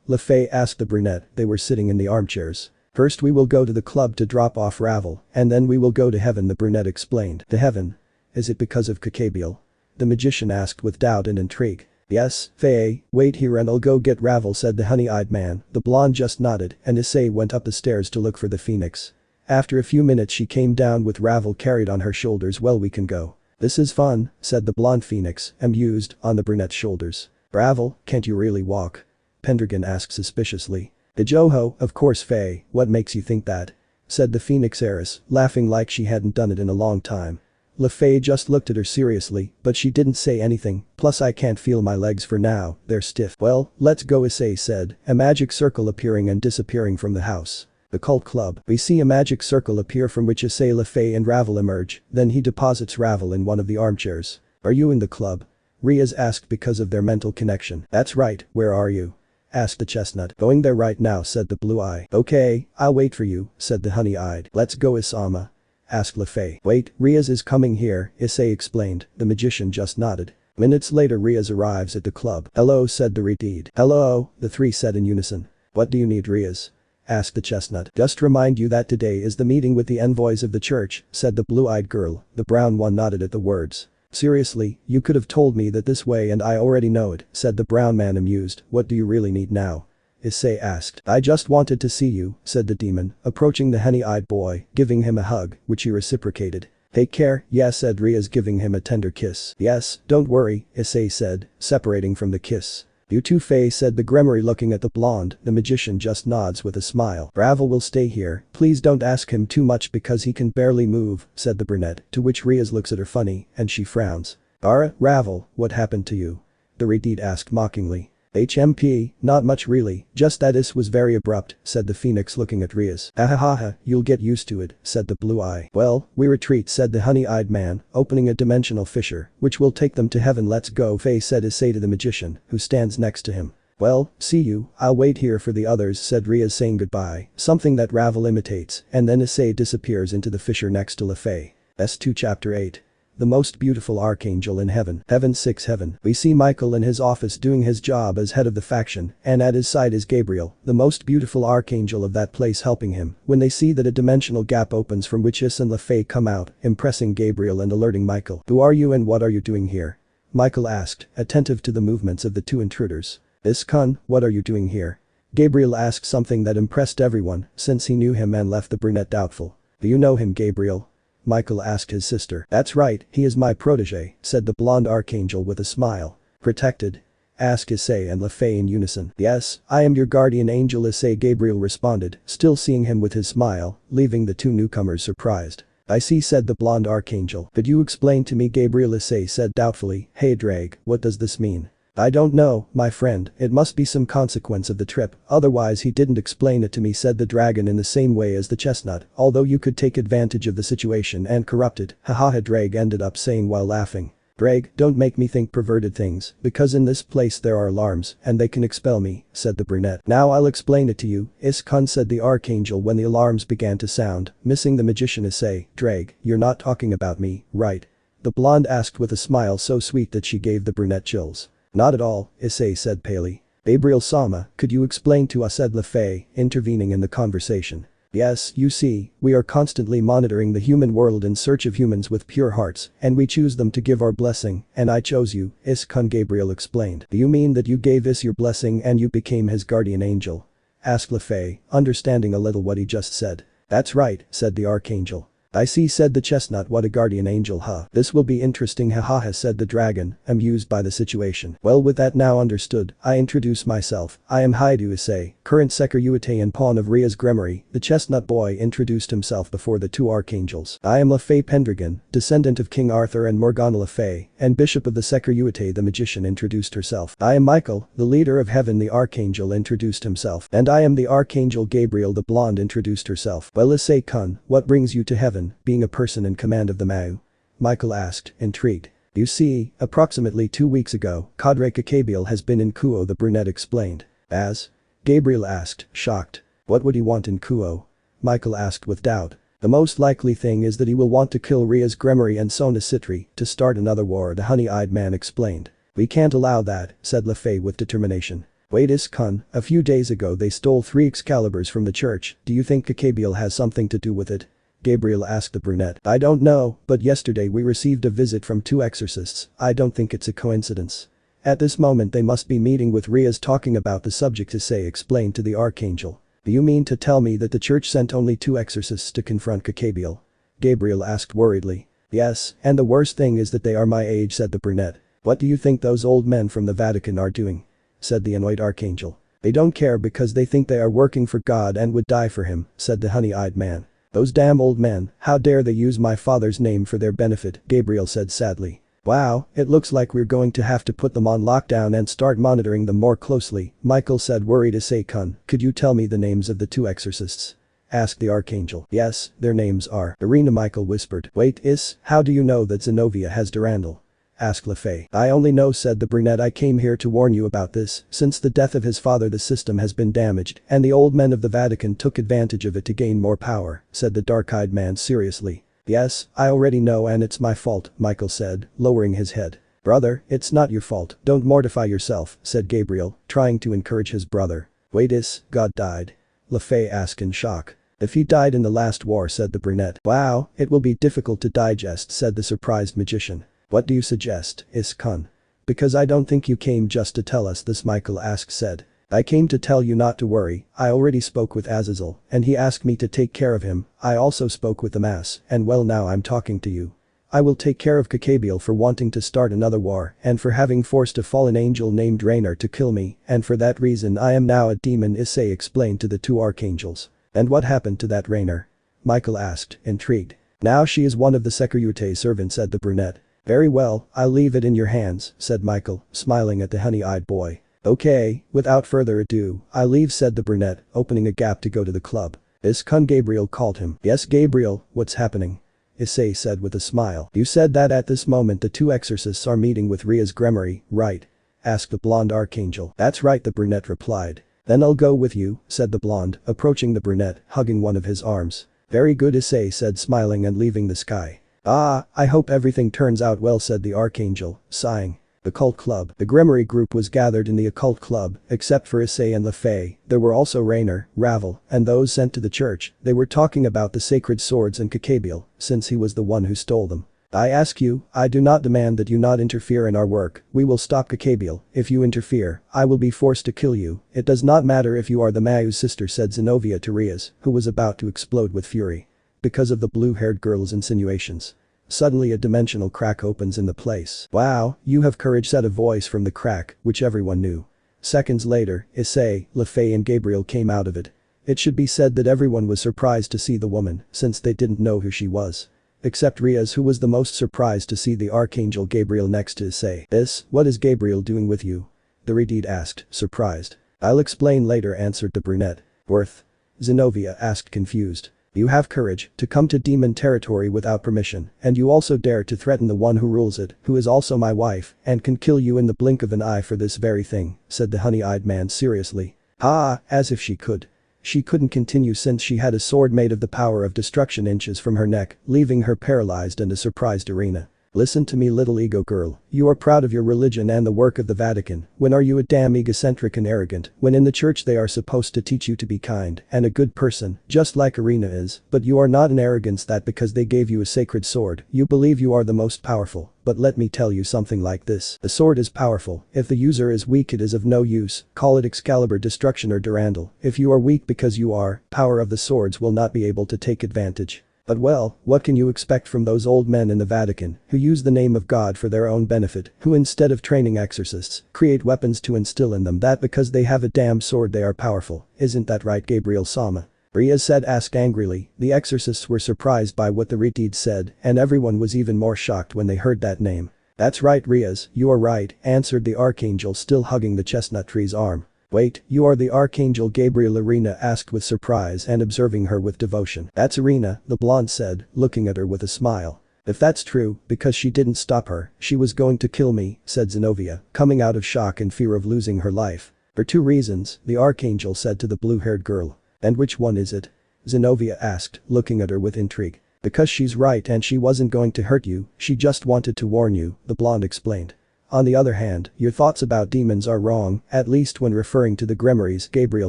LaFay asked the brunette. They were sitting in the armchairs. "First we will go to the club to drop off Ravel, and then we will go to heaven," the brunette explained. "To heaven? Is it because of Kakabiel?" the magician asked with doubt and intrigue. "Yes, Faye, wait here and I'll go get Ravel," said the honey-eyed man. The blonde just nodded and Issei went up the stairs to look for the phoenix. After a few minutes she came down with Ravel carried on her shoulders. "Well, we can go." "This is fun," said the blonde phoenix, amused, on the brunette's shoulders. "Ravel, can't you really walk?" Pendragon asked suspiciously. "Joho, of course Faye, what makes you think that?" said the phoenix heiress, laughing like she hadn't done it in a long time. LaFay just looked at her seriously, but she didn't say anything. "Plus I can't feel my legs for now, they're stiff." "Well, let's go," Issei said, a magic circle appearing and disappearing from the house. The cult club. We see a magic circle appear from which Issei, Lefay and Ravel emerge, then he deposits Ravel in one of the armchairs. Are you in the club? Rias asked because of their mental connection. That's right, where are you? Asked the chestnut. Going there right now, said the blue eye. Okay, I'll wait for you, said the honey-eyed. Let's go, Isama. Asked Lefay. Wait, Rias is coming here, Issei explained. The magician just nodded. Minutes later Rias arrives at the club. Hello, said the Renegade. Hello, the three said in unison. What do you need, Rias? Asked the chestnut. Just remind you that today is the meeting with the envoys of the church, said the blue-eyed girl. The brown one nodded at the words. Seriously, you could have told me that this way and I already know it, said the brown man amused. What do you really need now? Issei asked. I just wanted to see you, said the demon, approaching the honey-eyed boy, giving him a hug, which he reciprocated. Take care, yeah, said Rias, giving him a tender kiss. Yes, don't worry, Issei said, separating from the kiss. You too, Faye, said the Gremory, looking at the blonde. The magician just nods with a smile. Ravel will stay here. Please don't ask him too much because he can barely move, said the brunette, to which Rias looks at her funny, and she frowns. Ravel, what happened to you? The Renegade asked mockingly. HMP, not much really, just that this was very abrupt, said the phoenix, looking at Rias. Ahahaha, you'll get used to it, said the blue eye. Well, we retreat, said the honey-eyed man, opening a dimensional fissure, which will take them to heaven. Let's go, Faye said Issei to the magician, who stands next to him. Well, see you, I'll wait here for the others, said Rias, saying goodbye, something that Ravel imitates, and then Issei disappears into the fissure next to Lefay. S2 Chapter 8. The most beautiful archangel in heaven. Heaven 6 Heaven. We see Michael in his office doing his job as head of the faction, and at his side is Gabriel, the most beautiful archangel of that place, helping him. When they see that a dimensional gap opens from which Issei and Lefay come out, impressing Gabriel and alerting Michael. Who are you and what are you doing here? Michael asked, attentive to the movements of the two intruders. Issei, what are you doing here? Gabriel asked, something that impressed everyone, since he knew him and left the brunette doubtful. Do you know him, Gabriel? Michael asked his sister. That's right, he is my protege, said the blonde archangel with a smile. Protected? Asked Issei and Lefay in unison. Yes, I am your guardian angel, Issei, Gabriel responded, still seeing him with his smile, leaving the two newcomers surprised. I see, said the blonde archangel. Could you explain to me, Gabriel? Issei said doubtfully. Hey Drake, what does this mean? I don't know, my friend, it must be some consequence of the trip, otherwise he didn't explain it to me, said the dragon in the same way as the chestnut, although you could take advantage of the situation and corrupt it, hahaha, Drake ended up saying while laughing. Drake, don't make me think perverted things, because in this place there are alarms, and they can expel me, said the brunette. Now I'll explain it to you, Issei, said the archangel when the alarms began to sound, missing the magician. Issei, Drake, you're not talking about me, right? The blonde asked with a smile so sweet that she gave the brunette chills. Not at all, Issei said palely. Gabriel-sama, could you explain to us, said Lefay, intervening in the conversation. Yes, you see, we are constantly monitoring the human world in search of humans with pure hearts, and we choose them to give our blessing, and I chose you, Issei, Gabriel explained. Do you mean that you gave Issei your blessing and you became his guardian angel? Asked Lefay, understanding a little what he just said. That's right, said the archangel. I see, said the chestnut. What a guardian angel, huh? This will be interesting, hahaha, said the dragon, amused by the situation. Well, with that now understood, I introduce myself. I am Haidu Issei, current secretary and pawn of Rias Gremory. The chestnut boy introduced himself before the two archangels. I am Lefay Pendragon, descendant of King Arthur and Morgana Lefay, and bishop of the secretary. The magician introduced herself. I am Michael, the leader of heaven. The archangel introduced himself. And I am the archangel Gabriel. The blonde introduced herself. Well, Issei-kun, what brings you to heaven? Being a person in command of the Mau? Michael asked, intrigued. You see, approximately 2 weeks ago, Cadre Kakabiel has been in Kuo, the brunette explained. As? Gabriel asked, shocked. What would he want in Kuo? Michael asked with doubt. The most likely thing is that he will want to kill Rias Gremory and Sona Citri to start another war, the honey-eyed man explained. We can't allow that, said Lefay with determination. Wait, Issei, a few days ago they stole 3 Excaliburs from the church. Do you think Kakabiel has something to do with it? Gabriel asked the brunette. I don't know, but yesterday we received a visit from 2 exorcists. I don't think it's a coincidence. At this moment they must be meeting with Rias, talking about the subject, Issei explained to the archangel. Do you mean to tell me that the church sent only 2 exorcists to confront Kakabiel? Gabriel asked worriedly. Yes, and the worst thing is that they are my age, said the brunette. What do you think those old men from the Vatican are doing? Said the annoyed archangel. They don't care because they think they are working for God and would die for him, said the honey-eyed man. Those damn old men, how dare they use my father's name for their benefit, Gabriel said sadly. Wow, it looks like we're going to have to put them on lockdown and start monitoring them more closely, Michael said worried. Issei-kun, could you tell me the names of the 2 exorcists? asked the Archangel. Yes, their names are. Irina, Michael whispered. Wait, how do you know that Zenobia has Durandal? Asked LaFay. I only know, said the brunette. I came here to warn you about this. Since the death of his father the system has been damaged and the old men of the Vatican took advantage of it to gain more power, said the dark-eyed man seriously. Yes, I already know and it's my fault, Michael said, lowering his head. Brother, it's not your fault, don't mortify yourself, said Gabriel, trying to encourage his brother. Wait, God died? LaFay asked in shock. If he died in the last war, said the brunette. Wow, it will be difficult to digest, said the surprised magician. What do you suggest, Kun? Because I don't think you came just to tell us this, Michael said. I came to tell you not to worry. I already spoke with Azazel and he asked me to take care of him. I also spoke with the mass and well, now I'm talking to you. I will take care of Kakabiel for wanting to start another war and for having forced a fallen angel named Rainer to kill me, and for that reason I am now a demon, Issei explained to the two archangels. And what happened to that Rainer? Michael asked, intrigued. Now she is one of the Security's servants, said the brunette. Very well, I'll leave it in your hands, said Michael, smiling at the honey-eyed boy. Okay, without further ado, I'll leave, said the brunette, opening a gap to go to the club. Kun, Gabriel called him. Yes, Gabriel, what's happening? Issei said with a smile. You said that at this moment the two exorcists are meeting with Ria's grimoire, right? Asked the blonde archangel. That's right, the brunette replied. Then I'll go with you, said the blonde, approaching the brunette, hugging one of his arms. Very good, Issei said, smiling and leaving the sky. Ah, I hope everything turns out well, said the archangel, sighing. The cult club. The grimoire group was gathered in the occult club, except for Issei and LaFay. There were also Rainer, Ravel, and those sent to the church. They were talking about the sacred swords and Kakabiel, since he was the one who stole them. I ask you, I do not demand that you not interfere in our work. We will stop Kakabiel. If you interfere, I will be forced to kill you. It does not matter if you are the Mayu's sister, said Zenobia to Rias, who was about to explode with fury. Because of the blue-haired girl's insinuations. Suddenly a dimensional crack opens in the place. Wow, you have courage, said a voice from the crack, which everyone knew. Seconds later, Issei, LaFay and Gabriel came out of it. It should be said that everyone was surprised to see the woman, since they didn't know who she was. Except Rias, who was the most surprised to see the Archangel Gabriel next to Issei. What is Gabriel doing with you? The Renegade asked, surprised. I'll explain later, answered the brunette. Worth? Zenobia asked, confused. You have courage to come to demon territory without permission, and you also dare to threaten the one who rules it, who is also my wife, and can kill you in the blink of an eye for this very thing, said the honey-eyed man seriously. Ah, as if she could. She couldn't continue since she had a sword made of the power of destruction inches from her neck, leaving her paralyzed and a surprised Irina. Listen to me, little ego girl. You are proud of your religion and the work of the Vatican. When are you a damn egocentric and arrogant, when in the church they are supposed to teach you to be kind and a good person, just like Irina is, but you are not an arrogance that because they gave you a sacred sword, you believe you are the most powerful. But let me tell you something like this. The sword is powerful. If the user is weak, it is of no use. Call it Excalibur, Destruction or Durandal. If you are weak because you are, power of the swords will not be able to take advantage. But well, what can you expect from those old men in the Vatican, who use the name of God for their own benefit, who instead of training exorcists, create weapons to instill in them that because they have a damn sword they are powerful? Isn't that right, Gabriel Sama? Rias said, asked angrily. The exorcists were surprised by what the Renegade said, and everyone was even more shocked when they heard that name. That's right, Rias, you are right, answered the Archangel, still hugging the chestnut tree's arm. Wait, you are the Archangel Gabriel? Irina asked with surprise and observing her with devotion. That's Irina, the blonde said, looking at her with a smile. If that's true, because she didn't stop her, she was going to kill me, said Zenobia, coming out of shock and fear of losing her life. For two reasons, the Archangel said to the blue-haired girl. And which one is it? Zenobia asked, looking at her with intrigue. Because she's right and she wasn't going to hurt you, she just wanted to warn you, the blonde explained. On the other hand, your thoughts about demons are wrong, at least when referring to the grimoires, Gabriel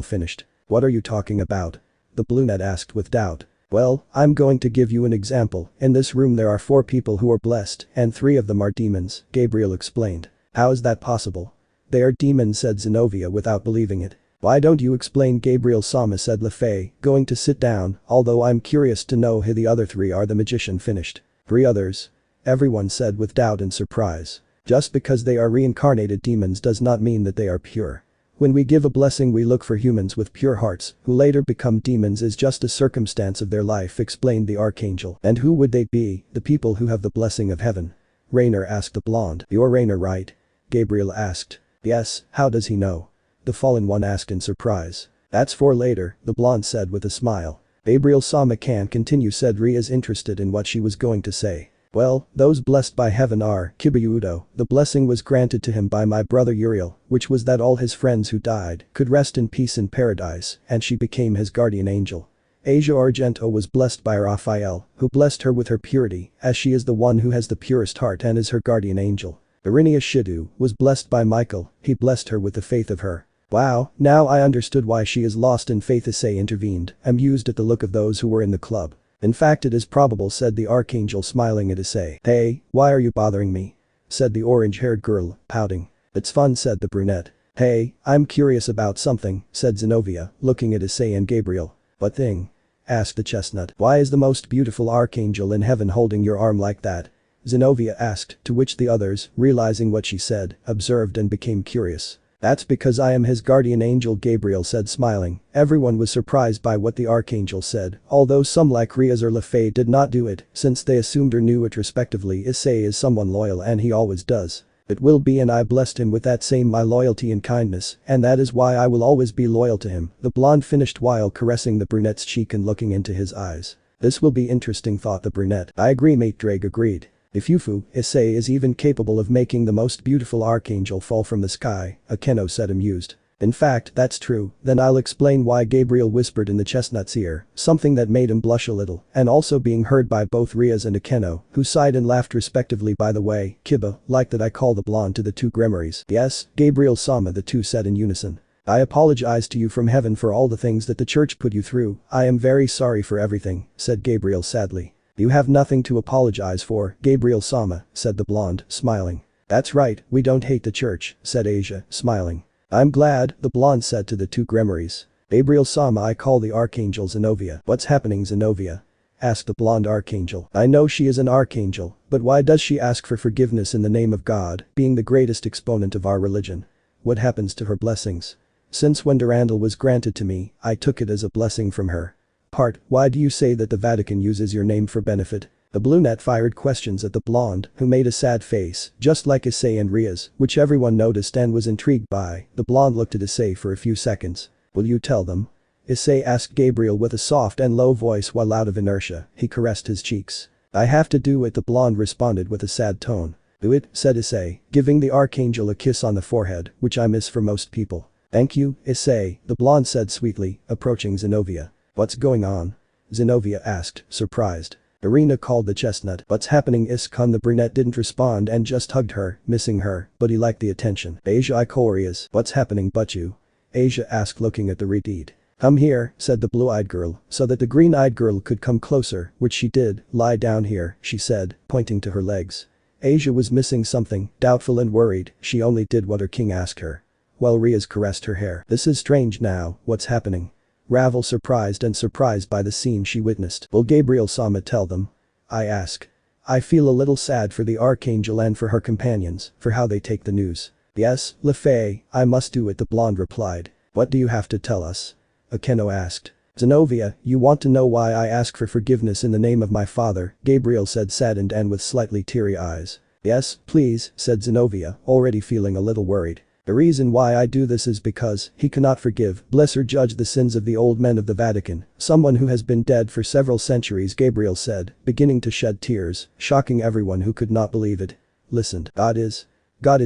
finished. What are you talking about? The brunette asked with doubt. Well, I'm going to give you an example. In this room there are 4 people who are blessed, and 3 of them are demons, Gabriel explained. How is that possible? They are demons, said Zenobia without believing it. Why don't you explain, Gabriel Sama, said LaFay, going to sit down, although I'm curious to know who the other 3 are. The magician finished. 3 others? Everyone said with doubt and surprise. Just because they are reincarnated demons does not mean that they are pure. When we give a blessing we look for humans with pure hearts, who later become demons is just a circumstance of their life, explained the Archangel. And who would they be? The people who have the blessing of heaven. Rainer asked the blonde. You're Rainer, right? Gabriel asked. Yes, how does he know? The fallen one asked in surprise. That's for later, the blonde said with a smile. Gabriel-sama can't continue, said Rias, interested in what she was going to say. Well, those blessed by heaven are Kiba. The blessing was granted to him by my brother Uriel, which was that all his friends who died could rest in peace in paradise, and she became his guardian angel. Asia Argento was blessed by Raphael, who blessed her with her purity, as she is the one who has the purest heart and is her guardian angel. Irenia Shidu was blessed by Michael, he blessed her with the faith of her. Wow, now I understood why she is lost in faith. Issei intervened, amused at the look of those who were in the club. In fact, it is probable, said the Archangel, smiling at Issei. Hey, why are you bothering me? Said the orange-haired girl, pouting. It's fun, said the brunette. Hey, I'm curious about something, said Zenobia, looking at Issei and Gabriel. What thing? Asked the chestnut. Why is the most beautiful archangel in heaven holding your arm like that? Zenobia asked, to which the others, realizing what she said, observed and became curious. That's because I am his guardian angel, Gabriel said, smiling. Everyone was surprised by what the Archangel said, although some like Rias or Lefay did not do it, since they assumed or knew it respectively. Issei is someone loyal and he always does. It will be, and I blessed him with that same my loyalty and kindness, and that is why I will always be loyal to him, the blonde finished while caressing the brunette's cheek and looking into his eyes. This will be interesting, thought the brunette. I agree, mate, Drake agreed. If Yufu, Issei is even capable of making the most beautiful archangel fall from the sky, Akeno said, amused. In fact, that's true, then I'll explain why. Gabriel whispered in the chestnut's ear, something that made him blush a little, and also being heard by both Rias and Akeno, who sighed and laughed respectively. By the way, Kiba, like that I call the blonde to the two grimoires. Yes, Gabriel-sama, the two said in unison. I apologize to you from heaven for all the things that the church put you through. I am very sorry for everything, said Gabriel sadly. You have nothing to apologize for, Gabriel-sama, said the blonde, smiling. That's right, we don't hate the church, said Asia, smiling. I'm glad, the blonde said to the two grimoires. Gabriel-sama, I call the Archangel Zenobia. What's happening, Zenobia? Asked the blonde Archangel. I know she is an archangel, but why does she ask for forgiveness in the name of God, being the greatest exponent of our religion? What happens to her blessings? Since when Durandal was granted to me, I took it as a blessing from her. Why do you say that the Vatican uses your name for benefit? The brunette fired questions at the blonde, who made a sad face, just like Issei and Rias, which everyone noticed and was intrigued by. The blonde looked at Issei for a few seconds. Will you tell them? Issei asked Gabriel with a soft and low voice while out of inertia, he caressed his cheeks. I have to do it, the blonde responded with a sad tone. Do it, said Issei, giving the Archangel a kiss on the forehead, which I miss for most people. Thank you, Issei, the blonde said sweetly, approaching Zenobia. What's going on? Zenobia asked, surprised. Irina called the chestnut. What's happening, Iskun? The brunette didn't respond and just hugged her, missing her, but he liked the attention. Asia Ikorias. What's happening, Butchu? Asia asked, looking at the retreat. Come here, said the blue-eyed girl, so that the green-eyed girl could come closer, which she did. Lie down here, she said, pointing to her legs. Asia was missing something, doubtful and worried, she only did what her king asked her. While Rias caressed her hair. This is strange now, what's happening? Ravel surprised by the scene she witnessed. Will Gabriel-sama tell them? I ask. I feel a little sad for the Archangel and for her companions, for how they take the news. Yes, Lefay, I must do it, the blonde replied. What do you have to tell us? Akeno asked. Zenobia, you want to know why I ask for forgiveness in the name of my father, Gabriel said, saddened and with slightly teary eyes. Yes, please, said Zenobia, already feeling a little worried. The reason why I do this is because he cannot forgive, bless or judge the sins of the old men of the Vatican, someone who has been dead for several centuries, Gabriel said, beginning to shed tears, shocking everyone who could not believe it. Listened. God is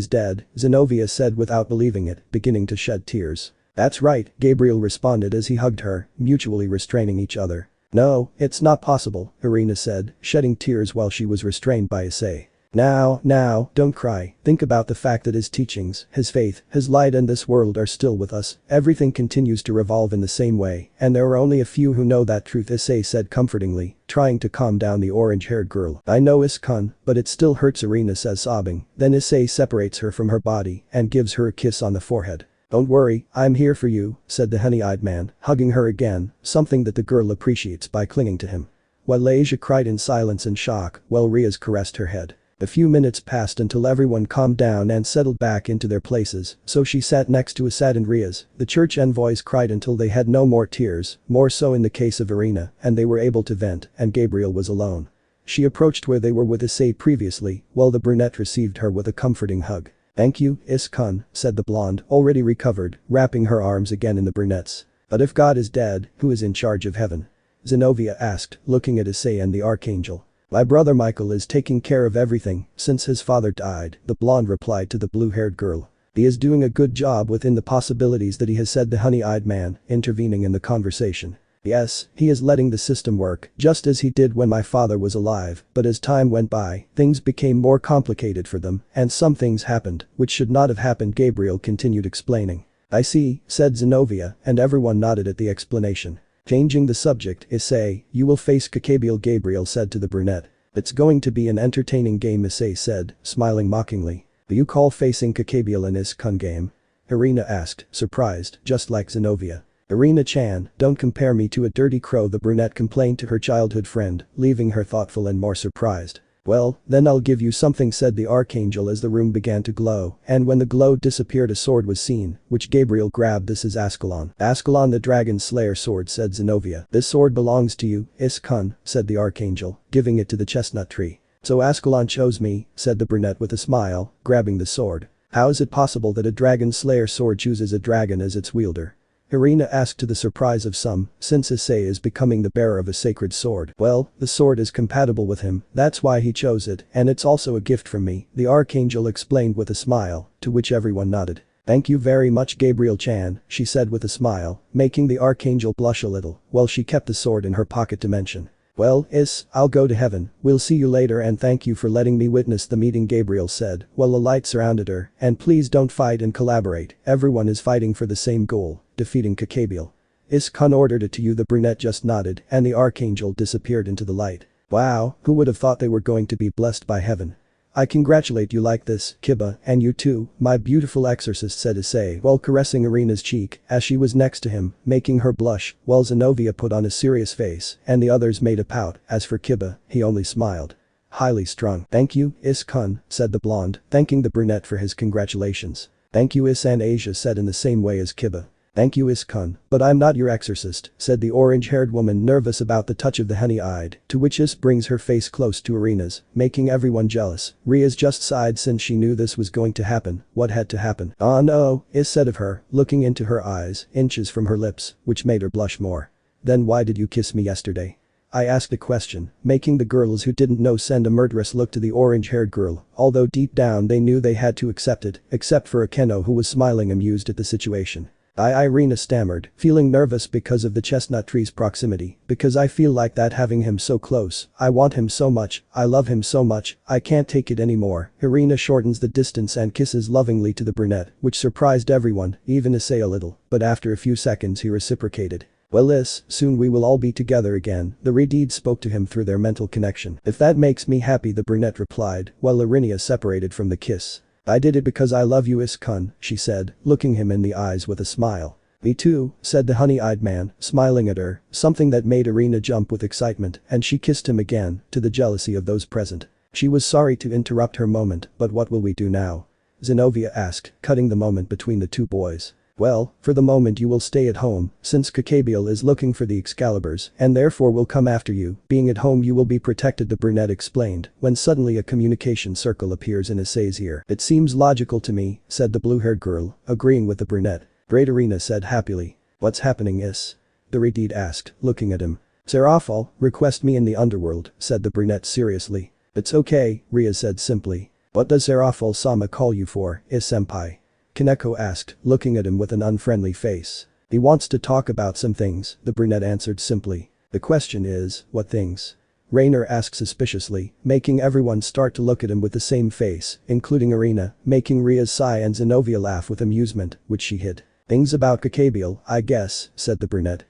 dead, Zenobia said without believing it, beginning to shed tears. That's right, Gabriel responded as he hugged her, mutually restraining each other. No, it's not possible, Irina said, shedding tears while she was restrained by Issei. Now, don't cry, think about the fact that his teachings, his faith, his light and this world are still with us, everything continues to revolve in the same way, and there are only a few who know that truth, Issei said comfortingly, trying to calm down the orange-haired girl. I know, Iskun, but it still hurts, Irina says sobbing, then Issei separates her from her body and gives her a kiss on the forehead. Don't worry, I'm here for you, said the honey-eyed man, hugging her again, something that the girl appreciates by clinging to him. While Asia cried in silence and shock, while Rias caressed her head. A few minutes passed until everyone calmed down and settled back into their places, so she sat next to Issei and Rias. The church envoys cried until they had no more tears, more so in the case of Irina, and they were able to vent, and Gabriel was alone. She approached where they were with Issei previously, while the brunette received her with a comforting hug. Thank you, Iskun, said the blonde, already recovered, wrapping her arms again in the brunette's. But if God is dead, who is in charge of heaven? Zenobia asked, looking at Issei and the Archangel. My brother Michael is taking care of everything since his father died, the blonde replied to the blue-haired girl. He is doing a good job within the possibilities that he has, said the honey-eyed man, intervening in the conversation. Yes, he is letting the system work, just as he did when my father was alive, but as time went by, things became more complicated for them, and some things happened, which should not have happened, Gabriel continued explaining. I see, said Zenobia, and everyone nodded at the explanation. Changing the subject, Issei, you will face Kakabiel, Gabriel said to the brunette. It's going to be an entertaining game, Issei said, smiling mockingly. Do you call facing Kakabiel an Is-kun game? Irina asked, surprised, just like Zenobia. Irina-chan, don't compare me to a dirty crow, the brunette complained to her childhood friend, leaving her thoughtful and more surprised. Well, then I'll give you something, said the Archangel as the room began to glow, and when the glow disappeared a sword was seen, which Gabriel grabbed. This is Ascalon. Ascalon the Dragon Slayer sword, said Zenobia. This sword belongs to you, Is-kun, said the Archangel, giving it to the chestnut tree. So Ascalon chose me, said the brunette with a smile, grabbing the sword. How is it possible that a Dragon Slayer sword chooses a dragon as its wielder? Irina asked, to the surprise of some, since Issei is becoming the bearer of a sacred sword. Well, the sword is compatible with him, that's why he chose it, and it's also a gift from me, the Archangel explained with a smile, to which everyone nodded. Thank you very much, Gabriel-chan, she said with a smile, making the Archangel blush a little, while she kept the sword in her pocket to mention. Well, I'll go to heaven, we'll see you later, and thank you for letting me witness the meeting, Gabriel said, while the light surrounded her, and please don't fight and collaborate, everyone is fighting for the same goal, defeating Kakabiel. Is-kun ordered it to you, the brunette just nodded, and the Archangel disappeared into the light. Wow, who would have thought they were going to be blessed by heaven? I congratulate you like this, Kiba, and you too, my beautiful exorcist, said Issei while caressing Irina's cheek as she was next to him, making her blush, while Zenobia put on a serious face and the others made a pout. As for Kiba, he only smiled. Highly strung. Thank you, Is-kun, said the blonde, thanking the brunette for his congratulations. Thank you, Is, and Asia said in the same way as Kiba. Thank you, Is-kun, but I'm not your exorcist, said the orange-haired woman, nervous about the touch of the honey-eyed, to which Is brings her face close to Irina's, making everyone jealous. Rias just sighed since she knew this was going to happen. What had to happen? Oh no, Is said of her, looking into her eyes, inches from her lips, which made her blush more. Then why did you kiss me yesterday? I asked a question, making the girls who didn't know send a murderous look to the orange-haired girl, although deep down they knew they had to accept it, except for Akeno, who was smiling amused at the situation. Irina stammered, feeling nervous because of the chestnut tree's proximity, because I feel like that having him so close, I want him so much, I love him so much, I can't take it anymore. Irina shortens the distance and kisses lovingly to the brunette, which surprised everyone, even Issei a little, but after a few seconds he reciprocated. Well, soon we will all be together again, the Renegade spoke to him through their mental connection. If that makes me happy, the brunette replied, while Irina separated from the kiss. I did it because I love you, Is-kun, she said, looking him in the eyes with a smile. Me too, said the honey-eyed man, smiling at her, something that made Irina jump with excitement, and she kissed him again, to the jealousy of those present. She was sorry to interrupt her moment, but what will we do now? Zenobia asked, cutting the moment between the two boys. Well, for the moment you will stay at home, since Kakabiel is looking for the Excaliburs and therefore will come after you. Being at home you will be protected, the brunette explained, when suddenly a communication circle appears in Issei's ear. It seems logical to me, said the blue-haired girl, agreeing with the brunette. Great, Irina said happily. What's happening, Is? The Renegade asked, looking at him. Serafal, request me in the Underworld, said the brunette seriously. It's okay, Rias said simply. What does Serafal-sama call you for, Is-senpai? Kaneko asked, looking at him with an unfriendly face. He wants to talk about some things, the brunette answered simply. The question is, what things? Rainer asked suspiciously, making everyone start to look at him with the same face, including Irina, making Rias sigh and Zenobia laugh with amusement, which she hid. Things about Kakabiel, I guess, said the brunette.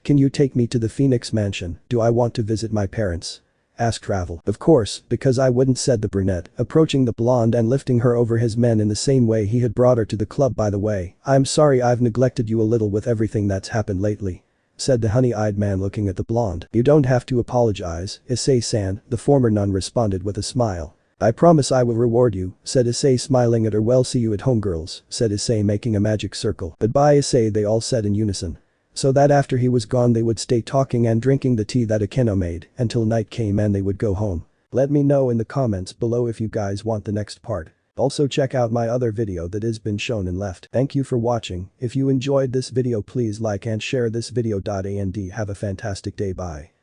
Can you take me to the Phoenix Mansion? Do I want to visit my parents? Asked Travel. Of course, because I wouldn't, said the brunette, approaching the blonde and lifting her over his men in the same way he had brought her to the club. By the way, I'm sorry I've neglected you a little with everything that's happened lately, said the honey-eyed man looking at the blonde. You don't have to apologize, Issei-san, the former nun responded with a smile. I promise I will reward you, said Issei smiling at her. Well, see you at home, girls, said Issei making a magic circle. Goodbye, Issei, they all said in unison. So that after he was gone they would stay talking and drinking the tea that Akeno made until night came and they would go home. Let me know in the comments below if you guys want the next part. Also check out my other video that has been shown in left. Thank you for watching. If you enjoyed this video please like and share this video. And have a fantastic day. Bye.